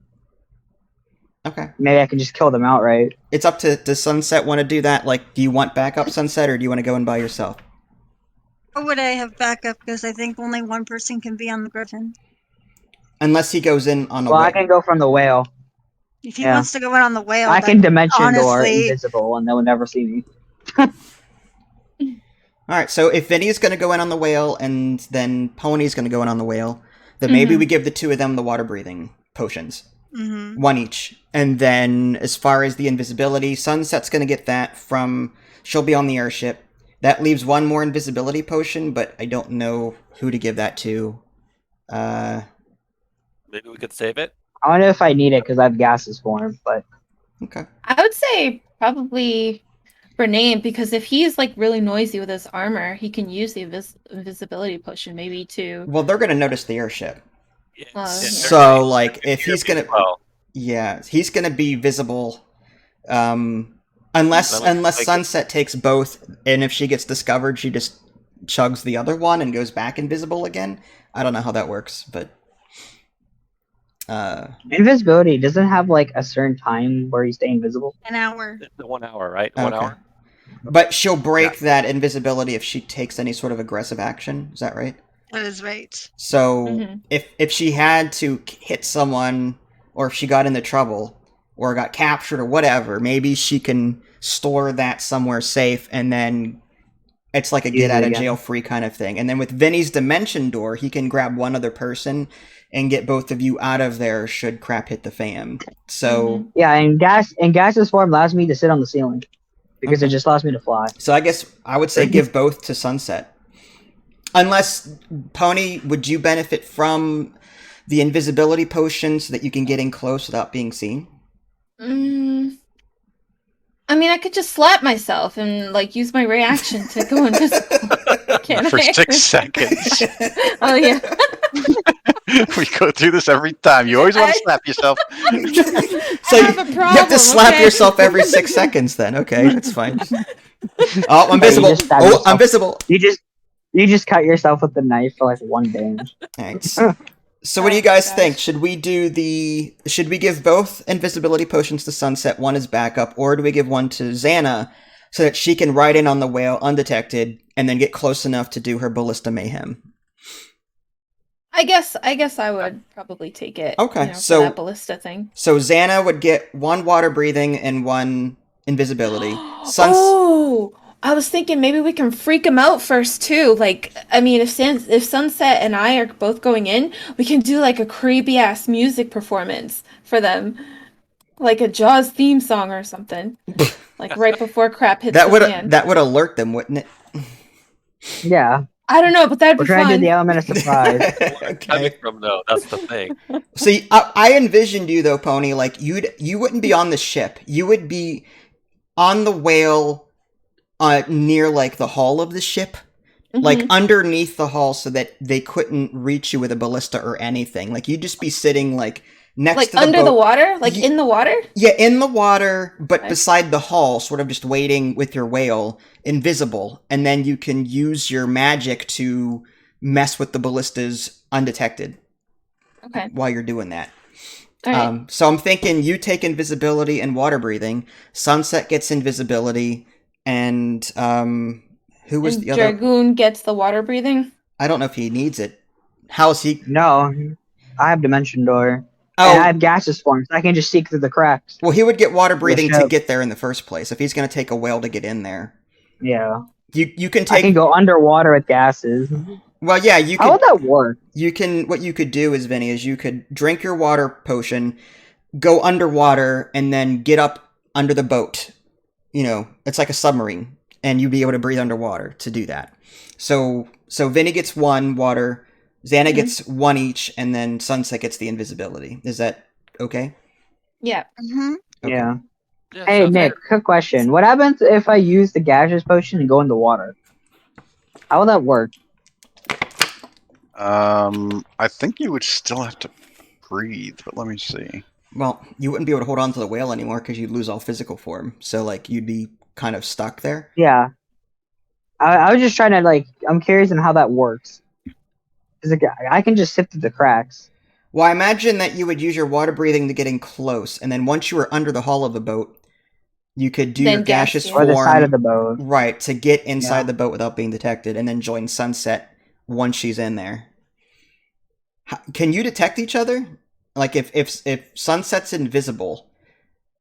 [SPEAKER 3] Okay.
[SPEAKER 5] maybe I can just kill them outright.
[SPEAKER 3] It's up to... Does Sunset want to do that? Like, do you want backup, Sunset, or do you want to go in by yourself?
[SPEAKER 6] Or would I have backup? Because I think only one person can be on the Griffin.
[SPEAKER 3] Unless he goes in on a
[SPEAKER 5] Well,
[SPEAKER 3] whale.
[SPEAKER 5] I can go from the whale.
[SPEAKER 6] If he
[SPEAKER 5] Yeah.
[SPEAKER 6] wants to go in on the whale,
[SPEAKER 5] I can
[SPEAKER 6] then
[SPEAKER 5] dimension door
[SPEAKER 6] honestly-
[SPEAKER 5] invisible, and they'll never see me.
[SPEAKER 3] Alright, so if Vinny's going to go in on the whale, and then Pony's going to go in on the whale, then maybe we give the 2 of them the water-breathing potions.
[SPEAKER 6] Mhm.
[SPEAKER 3] 1 each. And then, as far as the invisibility, Sunset's going to get that from... She'll be on the airship. That leaves 1 more invisibility potion, but I don't know who to give that to.
[SPEAKER 4] Maybe we could save it.
[SPEAKER 5] I don't know if I need it because I have gaseous form, but
[SPEAKER 3] Okay.
[SPEAKER 1] I would say probably Bernane, because if he's like really noisy with his armor, he can use the invisibility potion maybe to...
[SPEAKER 3] Well, they're going to notice the airship.
[SPEAKER 4] Yeah.
[SPEAKER 1] Oh, yeah.
[SPEAKER 3] So, like, if he's going to...
[SPEAKER 4] Well,
[SPEAKER 3] Yeah, he's going to be visible... Unless
[SPEAKER 4] Like-
[SPEAKER 3] Sunset takes both, and if she gets discovered, she just chugs the other one and goes back invisible again. I don't know how that works, but...
[SPEAKER 5] invisibility doesn't have like a certain time where you stay invisible.
[SPEAKER 6] An hour.
[SPEAKER 4] it's 1 hour, right? 1
[SPEAKER 3] Okay.
[SPEAKER 4] hour.
[SPEAKER 3] But she'll break that invisibility if she takes any sort of aggressive action. Is that right?
[SPEAKER 6] That is right.
[SPEAKER 3] So
[SPEAKER 1] Mhm.
[SPEAKER 3] if she had to hit someone, or if she got into trouble, or got captured or whatever, maybe she can store that somewhere safe, and then it's like a
[SPEAKER 5] Use
[SPEAKER 3] get
[SPEAKER 5] it
[SPEAKER 3] out of
[SPEAKER 5] again.
[SPEAKER 3] jail free kind of thing. And then with Vinny's dimension door, he can grab one other person and get both of you out of there should crap hit the fan. So
[SPEAKER 5] Yeah, and gaseous form allows me to sit on the ceiling because it just allows me to fly.
[SPEAKER 3] So I guess I would say give both to Sunset. Unless, Pony, would you benefit from the invisibility potion so that you can get in close without being seen?
[SPEAKER 1] I mean, I could just slap myself and like use my reaction to go invisible. Can
[SPEAKER 2] For
[SPEAKER 1] I?
[SPEAKER 2] 6 seconds.
[SPEAKER 1] Oh yeah.
[SPEAKER 2] We go through this every time. You always want to slap yourself.
[SPEAKER 3] So
[SPEAKER 1] have a
[SPEAKER 3] you have to
[SPEAKER 1] problem,
[SPEAKER 3] slap
[SPEAKER 1] okay?
[SPEAKER 3] yourself every 6 seconds then. Okay, that's fine. Oh, I'm visible.
[SPEAKER 5] just stab
[SPEAKER 3] Oh,
[SPEAKER 5] yourself.
[SPEAKER 3] I'm visible.
[SPEAKER 5] You just cut yourself with the knife for like 1 damage.
[SPEAKER 3] Thanks. So what do you guys think? Should we give both invisibility potions to Sunset, one as backup, or do we give one to Xana so that she can ride in on the whale undetected and then get close enough to do her ballista mayhem?
[SPEAKER 1] I guess I would probably take it.
[SPEAKER 3] Okay,
[SPEAKER 1] for
[SPEAKER 3] so-
[SPEAKER 1] that ballista thing.
[SPEAKER 3] So Xana would get 1 water breathing and 1 invisibility.
[SPEAKER 1] Oh, I was thinking maybe we can freak him out first too. Like, I mean, if Sunset and I are both going in, we can do like a creepy ass music performance for them, like a Jaws theme song or something. Like right before crap hits
[SPEAKER 3] that
[SPEAKER 1] the
[SPEAKER 3] would
[SPEAKER 1] fan.
[SPEAKER 3] that would alert them, wouldn't it?
[SPEAKER 5] Yeah,
[SPEAKER 1] I don't know, but that'd
[SPEAKER 5] we're
[SPEAKER 1] be
[SPEAKER 5] trying to
[SPEAKER 1] fun.
[SPEAKER 5] do the element of surprise.
[SPEAKER 4] Coming
[SPEAKER 3] Okay.
[SPEAKER 4] from though, that's the thing.
[SPEAKER 3] See, I envisioned you though, Pony. Like you wouldn't be on the ship. You would be on the whale, near like the hull of the ship, like
[SPEAKER 1] Mhm.
[SPEAKER 3] underneath the hull, so that they couldn't reach you with a ballista or anything. Like you'd just be sitting like next
[SPEAKER 1] Like
[SPEAKER 3] to the
[SPEAKER 1] under
[SPEAKER 3] boat.
[SPEAKER 1] the water, like
[SPEAKER 3] Ye-
[SPEAKER 1] in the water.
[SPEAKER 3] Yeah, in the water, but
[SPEAKER 1] Okay.
[SPEAKER 3] beside the hull, sort of just waiting with your whale, invisible, and then you can use your magic to mess with the ballistas undetected
[SPEAKER 1] Okay.
[SPEAKER 3] while you're doing that.
[SPEAKER 1] All right.
[SPEAKER 3] So I'm thinking you take invisibility and water breathing. Sunset gets invisibility, and Who was
[SPEAKER 1] And
[SPEAKER 3] the other?
[SPEAKER 1] Dragoon gets the water breathing.
[SPEAKER 3] I don't know if he needs it. How's he?
[SPEAKER 5] No, I have Dimension Door.
[SPEAKER 3] Oh,
[SPEAKER 5] And I have gaseous form, so I can just seek through the cracks.
[SPEAKER 3] well, he would get water breathing to
[SPEAKER 5] ship.
[SPEAKER 3] get there in the first place. If he's going to take a whale to get in there,
[SPEAKER 5] Yeah.
[SPEAKER 3] you can
[SPEAKER 5] I
[SPEAKER 3] take.
[SPEAKER 5] can go underwater with gases.
[SPEAKER 3] Well, yeah, you
[SPEAKER 5] How
[SPEAKER 3] can.
[SPEAKER 5] would that work?
[SPEAKER 3] You can. What you could do is, Vinny, is you could drink your water potion, go underwater, and then get up under the boat. You know, it's like a submarine, and you'd be able to breathe underwater to do that. So Vinny gets 1 water, Xana gets 1 each, and then Sunset gets the invisibility. Is that okay?
[SPEAKER 1] Yeah.
[SPEAKER 6] Mm-hmm.
[SPEAKER 3] Okay.
[SPEAKER 5] Yeah.
[SPEAKER 4] Yeah,
[SPEAKER 5] Hey,
[SPEAKER 4] sounds
[SPEAKER 5] Nick,
[SPEAKER 4] good.
[SPEAKER 5] quick question. What happens if I use the gaseous potion and go in the water? How will that work?
[SPEAKER 2] I think you would still have to breathe, but let me see.
[SPEAKER 3] Well, you wouldn't be able to hold on to the whale anymore because you'd lose all physical form. So, like, you'd be kind of stuck there.
[SPEAKER 5] Yeah. I was just trying to, like, I'm curious on how that works. Because I can just sift through the cracks.
[SPEAKER 3] Well, I imagine that you would use your water breathing to get in close, and then once you were under the hull of the boat, you could do
[SPEAKER 1] Then
[SPEAKER 3] your gaseous
[SPEAKER 1] gas,
[SPEAKER 3] form.
[SPEAKER 5] Or the side of the boat.
[SPEAKER 3] Right, to get inside
[SPEAKER 5] Yeah.
[SPEAKER 3] the boat without being detected, and then join Sunset once she's in there. Can you detect each other? Like, if Sunset's invisible,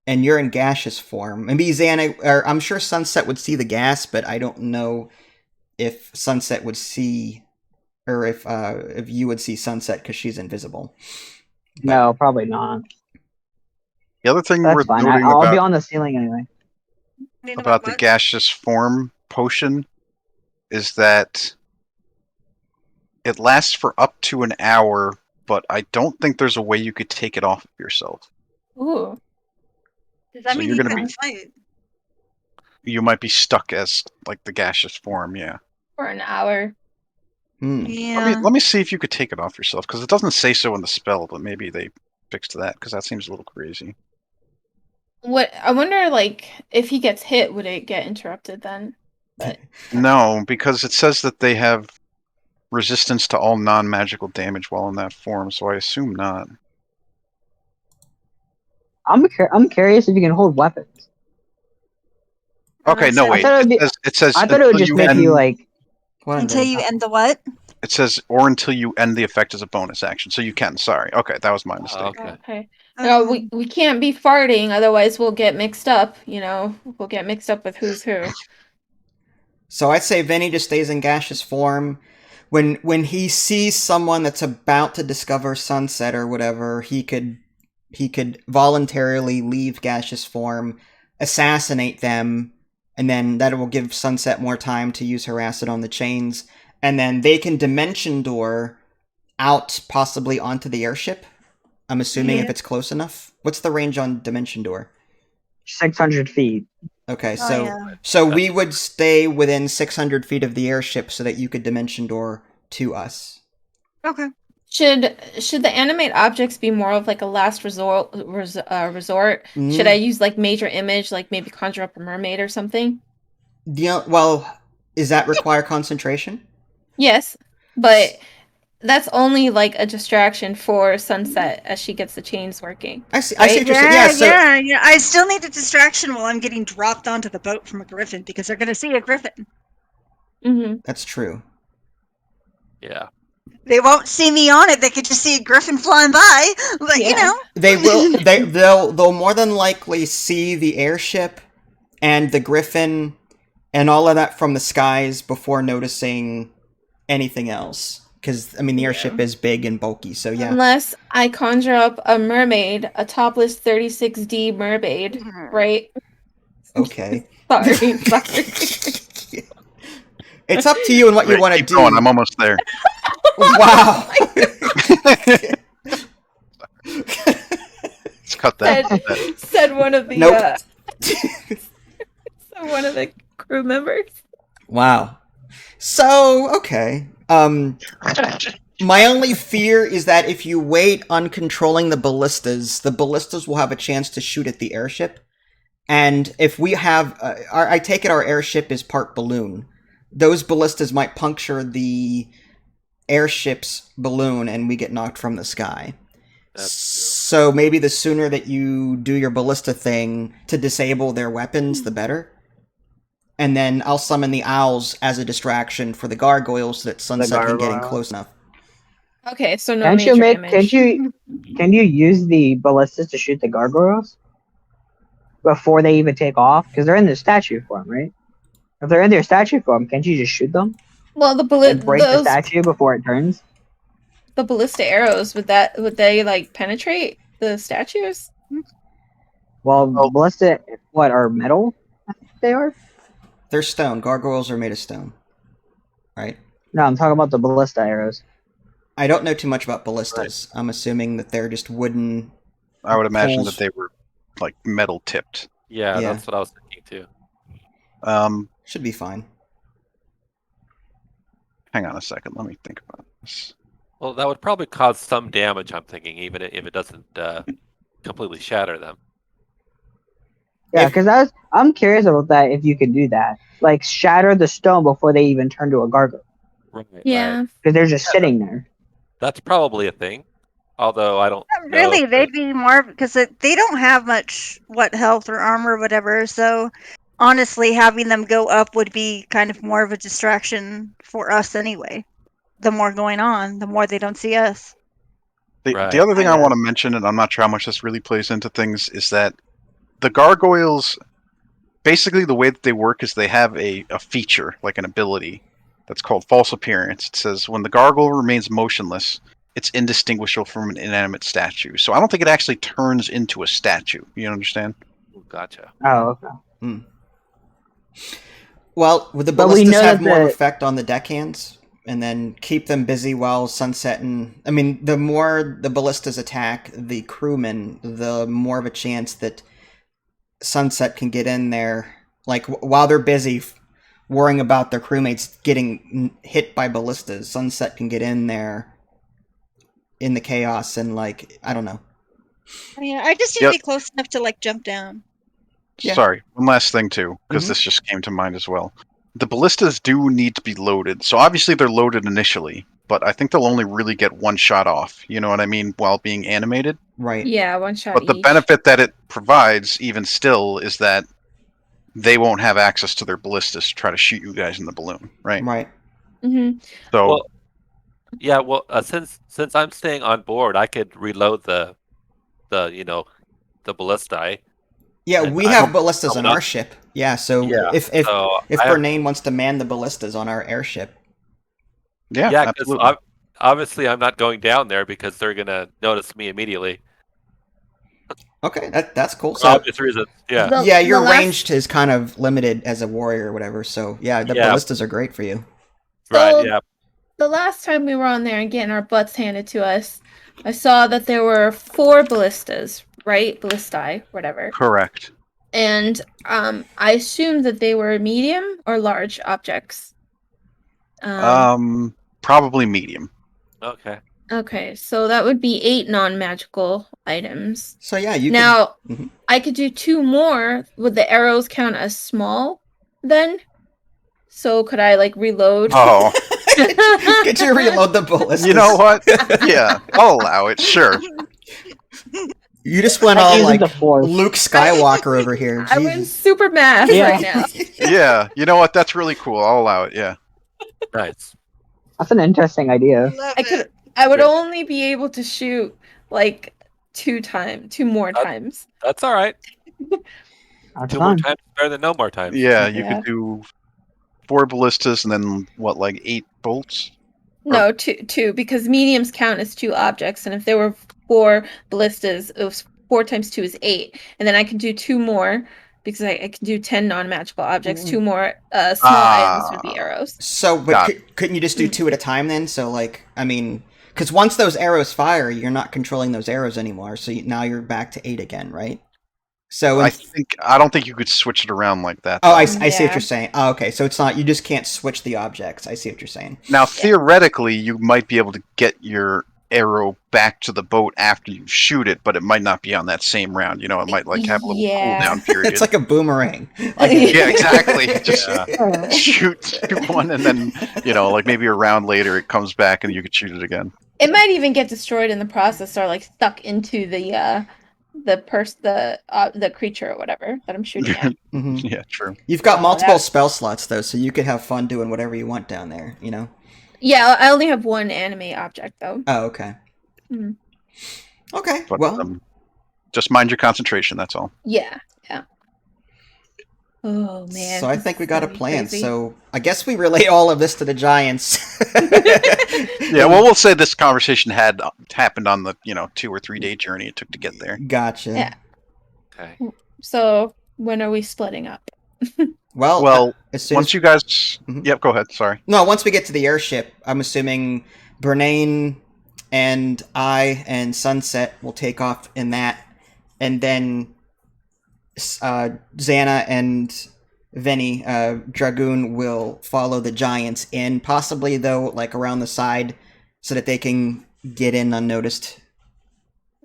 [SPEAKER 3] and you're in gaseous form, maybe Xana, or I'm sure Sunset would see the gas, but I don't know if Sunset would see, or if you would see Sunset because she's invisible.
[SPEAKER 5] No, probably not.
[SPEAKER 2] The other thing
[SPEAKER 5] That's
[SPEAKER 2] worth
[SPEAKER 5] fine.
[SPEAKER 2] noting
[SPEAKER 5] I'll be
[SPEAKER 2] about
[SPEAKER 5] on the ceiling anyway.
[SPEAKER 2] the gaseous form potion is that it lasts for up to an hour, but I don't think there's a way you could take it off of yourself.
[SPEAKER 1] Ooh.
[SPEAKER 6] Does that
[SPEAKER 2] So
[SPEAKER 6] mean
[SPEAKER 2] you're
[SPEAKER 6] you
[SPEAKER 2] gonna
[SPEAKER 6] couldn't
[SPEAKER 2] be-
[SPEAKER 6] fight?
[SPEAKER 2] You might be stuck as like the gaseous form, yeah.
[SPEAKER 1] For an hour.
[SPEAKER 6] Yeah.
[SPEAKER 2] Let me see if you could take it off yourself, because it doesn't say so in the spell, but maybe they fixed that, because that seems a little crazy.
[SPEAKER 1] What I wonder, like, if he gets hit, would it get interrupted then? But
[SPEAKER 2] No, because it says that they have resistance to all non-magical damage while in that form, so I assume not.
[SPEAKER 5] I'm curious if you can hold weapons.
[SPEAKER 2] Okay, no,
[SPEAKER 6] So-
[SPEAKER 2] wait.
[SPEAKER 5] I thought
[SPEAKER 2] It says
[SPEAKER 5] I thought it would
[SPEAKER 2] until
[SPEAKER 5] just
[SPEAKER 2] you
[SPEAKER 5] make
[SPEAKER 2] end-
[SPEAKER 5] you like.
[SPEAKER 3] What
[SPEAKER 6] Until
[SPEAKER 3] in
[SPEAKER 6] you end the what?
[SPEAKER 2] It says, or until you end the effect as a bonus action. So you can, sorry. Okay, that was my mistake.
[SPEAKER 4] Okay.
[SPEAKER 1] okay. No, we can't be farting, otherwise we'll get mixed up. You know, we'll get mixed up with who's who.
[SPEAKER 3] So I'd say Vinny just stays in gaseous form. When he sees someone that's about to discover Sunset or whatever, he could voluntarily leave gaseous form, assassinate them, and then that will give Sunset more time to use her acid on the chains, and then they can dimension door out possibly onto the airship. I'm assuming if it's close enough. What's the range on dimension door?
[SPEAKER 5] 600 feet.
[SPEAKER 3] Okay,
[SPEAKER 6] Oh,
[SPEAKER 3] so
[SPEAKER 6] yeah.
[SPEAKER 3] so we would stay within 600 feet of the airship so that you could dimension door to us.
[SPEAKER 6] Okay.
[SPEAKER 1] Should the animate objects be more of like a last resort?
[SPEAKER 3] Mm.
[SPEAKER 1] Should I use like major image, like maybe conjure up a mermaid or something?
[SPEAKER 3] Well, does that require concentration?
[SPEAKER 1] Yes, but that's only like a distraction for Sunset as she gets the chains working.
[SPEAKER 3] I see what you're saying.
[SPEAKER 6] Yeah,
[SPEAKER 3] Yeah, so
[SPEAKER 6] yeah. I still need a distraction while I'm getting dropped onto the boat from a griffin because they're going to see a griffin.
[SPEAKER 1] Mm-hmm.
[SPEAKER 3] that's true.
[SPEAKER 4] Yeah.
[SPEAKER 6] They won't see me on it. They could just see a griffin flying by. But you
[SPEAKER 1] Yeah.
[SPEAKER 6] know,
[SPEAKER 3] They will. They'll more than likely see the airship and the griffin and all of that from the skies before noticing anything else. Because I mean, the airship is big and bulky, so yeah.
[SPEAKER 1] Unless I conjure up a mermaid, a topless 36D mermaid, right?
[SPEAKER 3] Okay.
[SPEAKER 1] Sorry.
[SPEAKER 3] It's up to you and what you
[SPEAKER 2] Wait,
[SPEAKER 3] want to
[SPEAKER 2] keep
[SPEAKER 3] do.
[SPEAKER 2] going, I'm almost there.
[SPEAKER 3] Wow.
[SPEAKER 2] Let's cut that.
[SPEAKER 1] Said one of the
[SPEAKER 3] Nope.
[SPEAKER 1] said one of the crew members.
[SPEAKER 3] Wow. So, okay. My only fear is that if you wait on controlling the ballistas will have a chance to shoot at the airship. And if we have, I take it our airship is part balloon. Those ballistas might puncture the airship's balloon and we get knocked from the sky. So maybe the sooner that you do your ballista thing to disable their weapons, the better. and then I'll summon the owls as a distraction for the gargoyles so that Sunset can get in
[SPEAKER 5] gargoyle.
[SPEAKER 3] close enough.
[SPEAKER 1] Okay, so no
[SPEAKER 5] Can't
[SPEAKER 1] major
[SPEAKER 5] you make?
[SPEAKER 1] damage.
[SPEAKER 5] Can you use the ballistas to shoot the gargoyles before they even take off? Because they're in their statue form, right? If they're in their statue form, can't you just shoot them?
[SPEAKER 1] Well, the
[SPEAKER 5] Like break the
[SPEAKER 1] those
[SPEAKER 5] statue before it turns?
[SPEAKER 1] the ballista arrows would they like penetrate the statues?
[SPEAKER 5] Well,
[SPEAKER 2] Oh.
[SPEAKER 5] ballista, what are metal? I think they are.
[SPEAKER 3] They're stone. Gargoyles are made of stone. Right?
[SPEAKER 5] No, I'm talking about the ballista arrows.
[SPEAKER 3] I don't know too much about ballistas. I'm assuming that they're just wooden.
[SPEAKER 2] I would imagine
[SPEAKER 3] Poles.
[SPEAKER 2] that they were like metal tipped.
[SPEAKER 4] Yeah,
[SPEAKER 3] Yeah.
[SPEAKER 4] that's what I was thinking too.
[SPEAKER 3] Should be fine.
[SPEAKER 2] Hang on a second. Let me think about this.
[SPEAKER 4] Well, that would probably cause some damage, I'm thinking, even if it doesn't completely shatter them.
[SPEAKER 5] Yeah,
[SPEAKER 3] If-
[SPEAKER 5] because I'm curious about that. If you could do that, like shatter the stone before they even turn to a gargoyle,
[SPEAKER 4] Right.
[SPEAKER 1] Yeah.
[SPEAKER 4] Right.
[SPEAKER 5] because they're just sitting there.
[SPEAKER 4] That's probably a thing. Although I don't
[SPEAKER 6] Not
[SPEAKER 4] know
[SPEAKER 6] really,
[SPEAKER 4] if
[SPEAKER 6] they'd be more because they don't have much health or armor or whatever. So honestly, having them go up would be kind of more of a distraction for us anyway. The more going on, the more they don't see us.
[SPEAKER 2] The
[SPEAKER 4] Right.
[SPEAKER 2] other thing I want to mention, and I'm not sure how much this really plays into things, is that the gargoyles, basically the way that they work is they have a feature, like an ability, that's called false appearance. It says when the gargoyle remains motionless, it's indistinguishable from an inanimate statue. So I don't think it actually turns into a statue. You understand?
[SPEAKER 4] Gotcha.
[SPEAKER 5] Oh, okay.
[SPEAKER 3] Well, would the
[SPEAKER 5] But we
[SPEAKER 3] ballistas
[SPEAKER 5] know
[SPEAKER 3] have
[SPEAKER 5] that
[SPEAKER 3] more
[SPEAKER 5] the-
[SPEAKER 3] effect on the deckhands? And then keep them busy while Sunset and... I mean, the more the ballistas attack the crewmen, the more of a chance that Sunset can get in there. Like, while they're busy worrying about their crewmates getting hit by ballistas, Sunset can get in there in the chaos and, like, I don't know.
[SPEAKER 6] Yeah, I just need
[SPEAKER 2] Yep.
[SPEAKER 6] to be close enough to like jump down.
[SPEAKER 3] Yeah.
[SPEAKER 2] Sorry, one last thing too, because
[SPEAKER 3] Mhm.
[SPEAKER 2] this just came to mind as well. The ballistas do need to be loaded. So obviously they're loaded initially, but I think they'll only really get one shot off. You know what I mean? While being animated.
[SPEAKER 3] Right.
[SPEAKER 1] Yeah, one shot
[SPEAKER 2] But the
[SPEAKER 1] each.
[SPEAKER 2] benefit that it provides, even still, is that they won't have access to their ballistas to try to shoot you guys in the balloon, right?
[SPEAKER 3] Right.
[SPEAKER 1] Mm-hmm.
[SPEAKER 2] So
[SPEAKER 4] Well, yeah. Well, since I'm staying on board, I could reload the ballistae.
[SPEAKER 3] Yeah,
[SPEAKER 4] And
[SPEAKER 3] we
[SPEAKER 4] I
[SPEAKER 3] have
[SPEAKER 4] don't-
[SPEAKER 3] ballistas on
[SPEAKER 4] not-
[SPEAKER 3] our ship. Yeah, so
[SPEAKER 4] Yeah,
[SPEAKER 3] if
[SPEAKER 4] So
[SPEAKER 3] if
[SPEAKER 4] I have-
[SPEAKER 3] Bernane wants to man the ballistas on our airship,
[SPEAKER 2] yeah,
[SPEAKER 4] yeah, because
[SPEAKER 2] absolutely.
[SPEAKER 4] obviously I'm not going down there because they're gonna notice me immediately.
[SPEAKER 3] okay, that's cool.
[SPEAKER 4] For
[SPEAKER 3] So
[SPEAKER 4] obvious reasons. Yeah.
[SPEAKER 1] The-
[SPEAKER 3] yeah, your
[SPEAKER 1] the last-
[SPEAKER 3] range is kind of limited as a warrior or whatever. So yeah, the
[SPEAKER 4] Yeah.
[SPEAKER 3] ballistas are great for you.
[SPEAKER 4] Right.
[SPEAKER 1] So-
[SPEAKER 4] Yeah.
[SPEAKER 1] The last time we were on there and getting our butts handed to us, I saw that there were 4 ballistas, right? Ballistae, whatever.
[SPEAKER 2] Correct.
[SPEAKER 1] And I assumed that they were medium or large objects.
[SPEAKER 2] Probably medium.
[SPEAKER 4] Okay.
[SPEAKER 1] Okay, so that would be 8 non-magical items.
[SPEAKER 3] So yeah, you
[SPEAKER 1] Now,
[SPEAKER 3] Mhm.
[SPEAKER 1] I could do 2 more. Would the arrows count as small then? So could I like reload?
[SPEAKER 2] Oh,
[SPEAKER 3] could you reload the ballistas?
[SPEAKER 2] you know what? Yeah, I'll allow it. Sure.
[SPEAKER 3] You just went
[SPEAKER 5] I'm
[SPEAKER 3] all
[SPEAKER 5] using
[SPEAKER 3] like
[SPEAKER 5] the force.
[SPEAKER 3] Luke Skywalker over here.
[SPEAKER 1] I went
[SPEAKER 3] Jesus.
[SPEAKER 1] super math
[SPEAKER 5] Yeah.
[SPEAKER 1] right now.
[SPEAKER 2] Yeah, you know what? That's really cool. I'll allow it. Yeah.
[SPEAKER 4] Nice.
[SPEAKER 5] That's an interesting idea.
[SPEAKER 6] Love
[SPEAKER 1] I would
[SPEAKER 4] Great.
[SPEAKER 1] only be able to shoot like 2 more times.
[SPEAKER 4] That's all right.
[SPEAKER 5] That's
[SPEAKER 4] 2 more
[SPEAKER 5] fine.
[SPEAKER 4] times better than no more times.
[SPEAKER 2] Yeah, you
[SPEAKER 1] Yeah.
[SPEAKER 2] could do 4 ballistas and then what, like 8 bolts?
[SPEAKER 1] No, two, because mediums count as 2 objects, and if there were 4 ballistas, it was 4 times 2 is 8, and then I can do 2 more because I can do 10 non-magical objects. 2 more small items would be arrows.
[SPEAKER 3] So, but
[SPEAKER 2] Got
[SPEAKER 3] couldn't you just do 2 at a time then? So, like, I mean, because once those arrows fire, you're not controlling those arrows anymore. So now you're back to 8 again, right? So,
[SPEAKER 2] I don't think you could switch it around like that.
[SPEAKER 3] oh,
[SPEAKER 2] though.
[SPEAKER 3] I see what
[SPEAKER 1] Yeah.
[SPEAKER 3] you're saying. Oh, okay, so it's not, you just can't switch the objects. I see what you're saying.
[SPEAKER 2] Now, theoretically, you might be able to get your arrow back to the boat after you shoot it, but it might not be on that same round. You know, it might like have a little
[SPEAKER 1] Yeah.
[SPEAKER 2] cooldown period.
[SPEAKER 3] It's like a boomerang.
[SPEAKER 2] yeah, exactly. Just
[SPEAKER 4] Yeah.
[SPEAKER 2] shoot one, and then like maybe a round later, it comes back, and you could shoot it again.
[SPEAKER 1] It might even get destroyed in the process or like stuck into the creature or whatever that I'm shooting at.
[SPEAKER 3] hmm
[SPEAKER 2] Yeah, true.
[SPEAKER 3] You've got
[SPEAKER 1] Oh,
[SPEAKER 3] multiple
[SPEAKER 1] that-
[SPEAKER 3] spell slots though, so you could have fun doing whatever you want down there. You know.
[SPEAKER 1] Yeah, I only have one anime object though.
[SPEAKER 3] Oh, okay.
[SPEAKER 1] Mhm.
[SPEAKER 3] Okay.
[SPEAKER 2] But
[SPEAKER 3] Well,
[SPEAKER 2] just mind your concentration. That's all.
[SPEAKER 1] Yeah. Oh man.
[SPEAKER 3] so I
[SPEAKER 1] this
[SPEAKER 3] think we
[SPEAKER 1] is
[SPEAKER 3] got a
[SPEAKER 1] gonna be
[SPEAKER 3] plan.
[SPEAKER 1] crazy.
[SPEAKER 3] So I guess we relate all of this to the giants.
[SPEAKER 2] Yeah, well, we'll say this conversation had happened on the 2 or 3 day journey it took to get there.
[SPEAKER 3] Gotcha.
[SPEAKER 1] Yeah.
[SPEAKER 4] Okay.
[SPEAKER 1] So when are we splitting up?
[SPEAKER 3] Well, as soon
[SPEAKER 2] Once
[SPEAKER 3] as
[SPEAKER 2] you guys,
[SPEAKER 3] Mhm.
[SPEAKER 2] yep, go ahead. Sorry.
[SPEAKER 3] no, once we get to the airship, I'm assuming Bernane and I and Sunset will take off in that, and then Xana and Venny, Dragoon, will follow the giants in, possibly though, like around the side, so that they can get in unnoticed.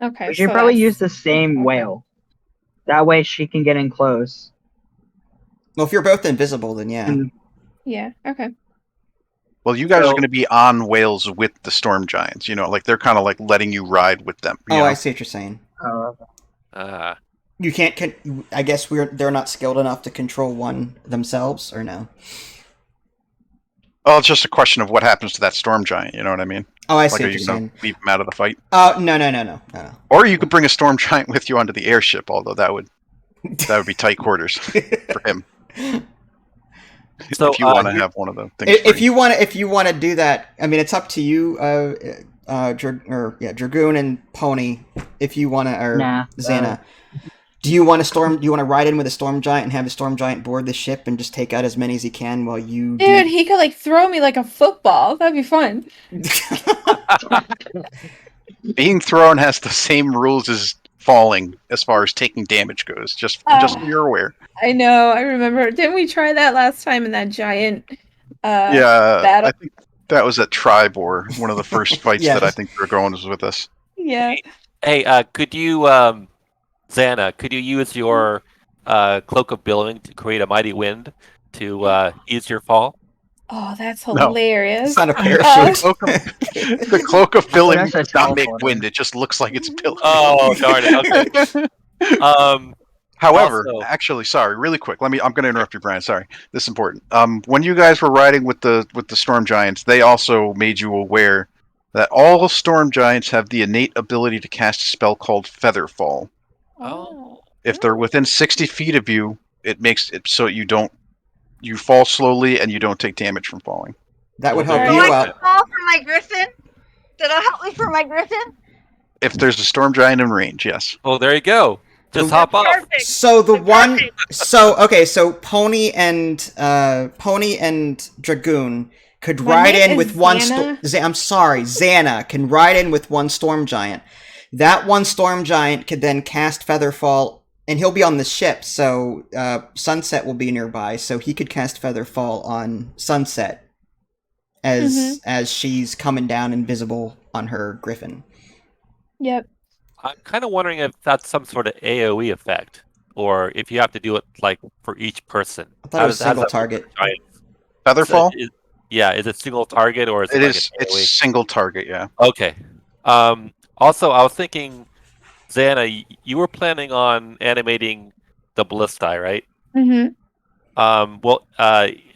[SPEAKER 1] Okay.
[SPEAKER 5] We should
[SPEAKER 1] so
[SPEAKER 5] probably
[SPEAKER 1] that's-
[SPEAKER 5] use the same
[SPEAKER 1] okay.
[SPEAKER 5] whale. That way she can get in close.
[SPEAKER 3] Well, if you're both invisible, then yeah.
[SPEAKER 5] Mm.
[SPEAKER 1] Yeah. Okay.
[SPEAKER 2] Well, you guys are
[SPEAKER 4] So-
[SPEAKER 2] going to be on whales with the storm giants. Like they're kind of like letting you ride with them. you
[SPEAKER 3] Oh,
[SPEAKER 2] know?
[SPEAKER 3] I see what you're saying.
[SPEAKER 5] Oh,
[SPEAKER 3] You can't. I guess they're not skilled enough to control one themselves, or no?
[SPEAKER 2] Oh, it's just a question of what happens to that storm giant. You know what I mean?
[SPEAKER 3] Oh, I
[SPEAKER 2] Like,
[SPEAKER 3] see
[SPEAKER 2] are
[SPEAKER 3] what
[SPEAKER 2] you
[SPEAKER 3] you're
[SPEAKER 2] going
[SPEAKER 3] saying.
[SPEAKER 2] to leave them out of the fight?
[SPEAKER 3] Oh, no.
[SPEAKER 2] Or you could bring a storm giant with you onto the airship. Although that would be tight quarters for him.
[SPEAKER 4] So
[SPEAKER 2] if you want to
[SPEAKER 4] here-
[SPEAKER 2] have one of the things.
[SPEAKER 3] If
[SPEAKER 2] free.
[SPEAKER 3] you want to do that, I mean, it's up to you, Dragoon and Pony. If you want to, or
[SPEAKER 5] Nah.
[SPEAKER 3] Xana, do you want to ride in with a storm giant and have the storm giant board the ship and just take out as many as he can while you?
[SPEAKER 1] Dude, he could like throw me like a football. That'd be fun.
[SPEAKER 2] Being thrown has the same rules as falling as far as taking damage goes. Just so you're aware.
[SPEAKER 1] I know. I remember. Didn't we try that last time in that giant?
[SPEAKER 2] Yeah,
[SPEAKER 1] battle?
[SPEAKER 2] I think that was at Tribor, one of the first fights
[SPEAKER 3] Yes.
[SPEAKER 2] that I think Dragon was with us.
[SPEAKER 1] Yeah.
[SPEAKER 4] Hey, could you, Xana, could you use your cloak of billowing to create a mighty wind to ease your fall?
[SPEAKER 1] Oh, that's
[SPEAKER 2] No.
[SPEAKER 1] hilarious.
[SPEAKER 3] It's not a
[SPEAKER 2] The
[SPEAKER 3] parachute.
[SPEAKER 2] cloak of filling
[SPEAKER 5] that's a
[SPEAKER 2] does not make
[SPEAKER 5] teleporter.
[SPEAKER 2] wind. It just looks like it's billowing.
[SPEAKER 4] Oh, darn it. Okay.
[SPEAKER 2] However,
[SPEAKER 4] Also-
[SPEAKER 2] actually, sorry, really quick. I'm going to interrupt you, Brian. Sorry, this is important. When you guys were riding with the storm giants, they also made you aware that all storm giants have the innate ability to cast a spell called Featherfall.
[SPEAKER 1] Oh.
[SPEAKER 2] If they're within 60 feet of you, it makes it so you fall slowly and you don't take damage from falling.
[SPEAKER 3] That would
[SPEAKER 4] Well,
[SPEAKER 3] help
[SPEAKER 4] there
[SPEAKER 3] you
[SPEAKER 4] you
[SPEAKER 6] I
[SPEAKER 3] out.
[SPEAKER 6] fall for my griffin? That'll help me for my griffin?
[SPEAKER 2] If there's a storm giant in range, yes.
[SPEAKER 4] Oh, there you go. Just hop off.
[SPEAKER 6] Perfect.
[SPEAKER 3] So the
[SPEAKER 6] Perfect.
[SPEAKER 3] one, so Pony and Dragoon could
[SPEAKER 1] My
[SPEAKER 3] ride
[SPEAKER 1] name
[SPEAKER 3] in
[SPEAKER 1] is
[SPEAKER 3] with one.
[SPEAKER 1] Xana.
[SPEAKER 3] I'm sorry, Xana can ride in with one storm giant. That one storm giant could then cast Featherfall, and he'll be on the ship. So Sunset will be nearby, so he could cast Featherfall on Sunset as she's coming down invisible on her griffin.
[SPEAKER 1] Yep.
[SPEAKER 4] I'm kind of wondering if that's some sort of AoE effect, or if you have to do it like for each person.
[SPEAKER 3] I thought it was
[SPEAKER 4] How does
[SPEAKER 3] single
[SPEAKER 4] that work
[SPEAKER 3] target.
[SPEAKER 4] for giants?
[SPEAKER 2] Featherfall?
[SPEAKER 4] Is it single target or is it,
[SPEAKER 2] It
[SPEAKER 4] like
[SPEAKER 2] is.
[SPEAKER 4] an AoE?
[SPEAKER 2] It's single target. Yeah.
[SPEAKER 4] Okay. Also, I was thinking, Xana, you were planning on animating the ballistae, right?
[SPEAKER 1] Mm-hmm.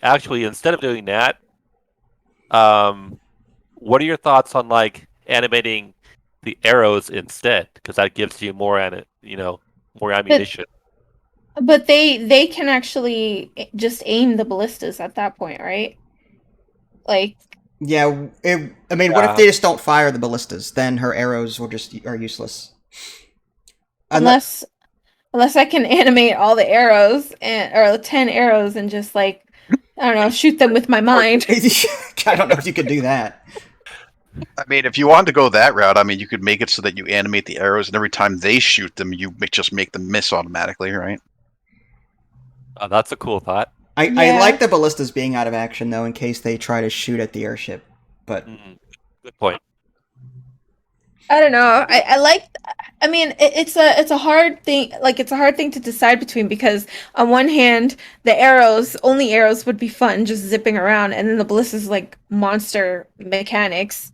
[SPEAKER 4] Actually, instead of doing that, what are your thoughts on like animating the arrows instead? Because that gives you more ammunition.
[SPEAKER 1] But they can actually just aim the ballistas at that point, right? Like,
[SPEAKER 3] Yeah, what if they just don't fire the ballistas? Then her arrows are useless.
[SPEAKER 1] unless I can animate all the arrows or 10 arrows and just like, I don't know, shoot them with my mind.
[SPEAKER 3] I don't know if you could do that.
[SPEAKER 2] I mean, if you wanted to go that route, I mean, you could make it so that you animate the arrows, and every time they shoot them, you just make them miss automatically, right?
[SPEAKER 4] That's a cool thought.
[SPEAKER 3] I
[SPEAKER 1] Yeah.
[SPEAKER 3] like the ballistas being out of action though, in case they try to shoot at the airship. But
[SPEAKER 4] Good point.
[SPEAKER 1] I don't know. I mean, it's a hard thing. Like, it's a hard thing to decide between, because on one hand, the only arrows would be fun, just zipping around, and then the ballistas like monster mechanics,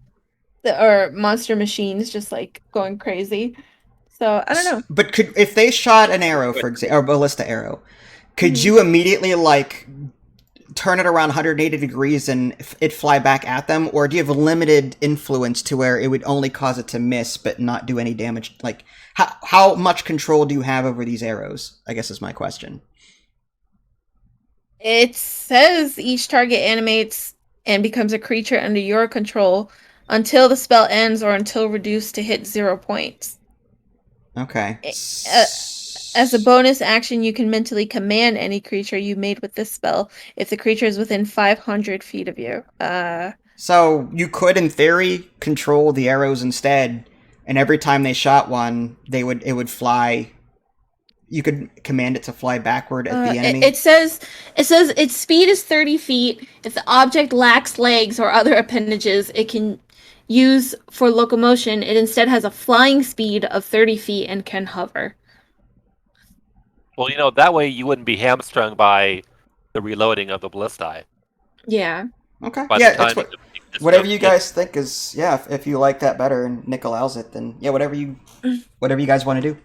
[SPEAKER 1] or monster machines, just like going crazy. So I don't know.
[SPEAKER 3] But if they shot an arrow, for example, or ballista arrow, could you immediately like turn it around 180 degrees and it fly back at them, or do you have a limited influence to where it would only cause it to miss but not do any damage? Like, how much control do you have over these arrows, I guess is my question.
[SPEAKER 1] It says each target animates and becomes a creature under your control until the spell ends or until reduced to hit 0 points.
[SPEAKER 3] Okay.
[SPEAKER 1] As a bonus action, you can mentally command any creature you made with this spell if the creature is within 500 feet of you.
[SPEAKER 3] So you could, in theory, control the arrows instead, and every time they shot one, it would fly. You could command it to fly backward at the enemy.
[SPEAKER 1] It says its speed is 30 feet. If the object lacks legs or other appendages it can use for locomotion, it instead has a flying speed of 30 feet and can hover.
[SPEAKER 4] Well, that way you wouldn't be hamstrung by the reloading of the ballistae.
[SPEAKER 1] Yeah.
[SPEAKER 3] Okay.
[SPEAKER 4] By
[SPEAKER 3] Yeah,
[SPEAKER 4] the time
[SPEAKER 3] it's whatever you guys think is, yeah, if you like that better and Nick allows it, then yeah, whatever you guys want to do.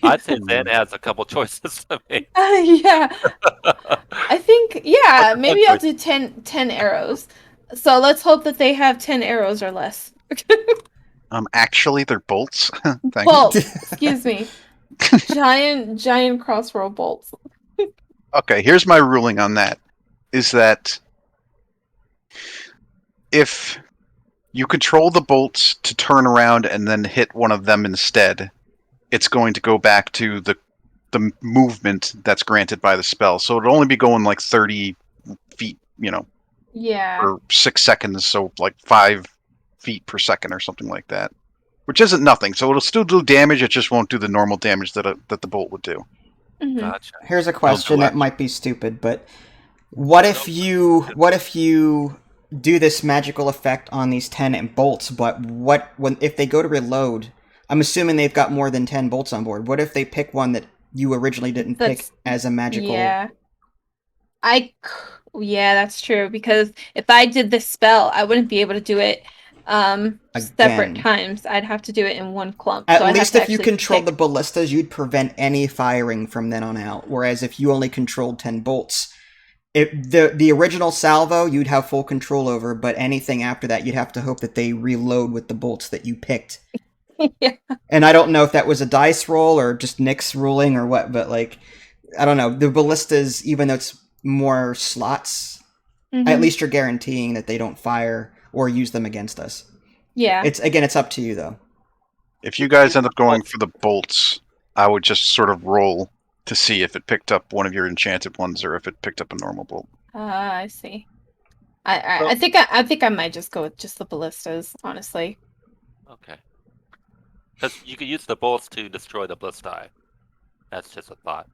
[SPEAKER 4] I'd say Xana has a couple choices to make.
[SPEAKER 1] Yeah. I think, yeah, maybe I'll do 10 arrows. So let's hope that they have 10 arrows or less.
[SPEAKER 2] Actually, they're bolts. Thank
[SPEAKER 1] Bolts, excuse me. Giant crossbow bolts.
[SPEAKER 2] Okay, here's my ruling on that. Is that if you control the bolts to turn around and then hit one of them instead, it's going to go back to the movement that's granted by the spell. So it'll only be going like 30 feet,
[SPEAKER 1] Yeah.
[SPEAKER 2] for 6 seconds, so like 5 feet per second or something like that. Which isn't nothing, so it'll still do damage, it just won't do the normal damage that the bolt would do.
[SPEAKER 1] Mhm.
[SPEAKER 4] Gotcha.
[SPEAKER 3] Here's a question that might be stupid, but what if you do this magical effect on these 10 bolts, but if they go to reload, I'm assuming they've got more than 10 bolts on board. What if they pick one that you originally didn't pick as a magical?
[SPEAKER 1] Yeah. Yeah, that's true, because if I did this spell, I wouldn't be able to do it separate times. I'd have to do it in one clump.
[SPEAKER 3] At least if you control the ballistas, you'd prevent any firing from then on out. Whereas if you only controlled 10 bolts, the original salvo you'd have full control over, but anything after that you'd have to hope that they reload with the bolts that you picked.
[SPEAKER 1] Yeah.
[SPEAKER 3] And I don't know if that was a dice roll or just Nick's ruling or what, but like, I don't know. The ballistas, even though it's more slots, at least you're guaranteeing that they don't fire or use them against us.
[SPEAKER 1] Yeah.
[SPEAKER 3] It's up to you though.
[SPEAKER 2] If you guys end up going for the bolts, I would just sort of roll to see if it picked up one of your enchanted ones or if it picked up a normal bolt.
[SPEAKER 1] I see. I think I might just go with just the ballistas, honestly.
[SPEAKER 4] Okay. Because you could use the bolts to destroy the ballistae. That's just a thought.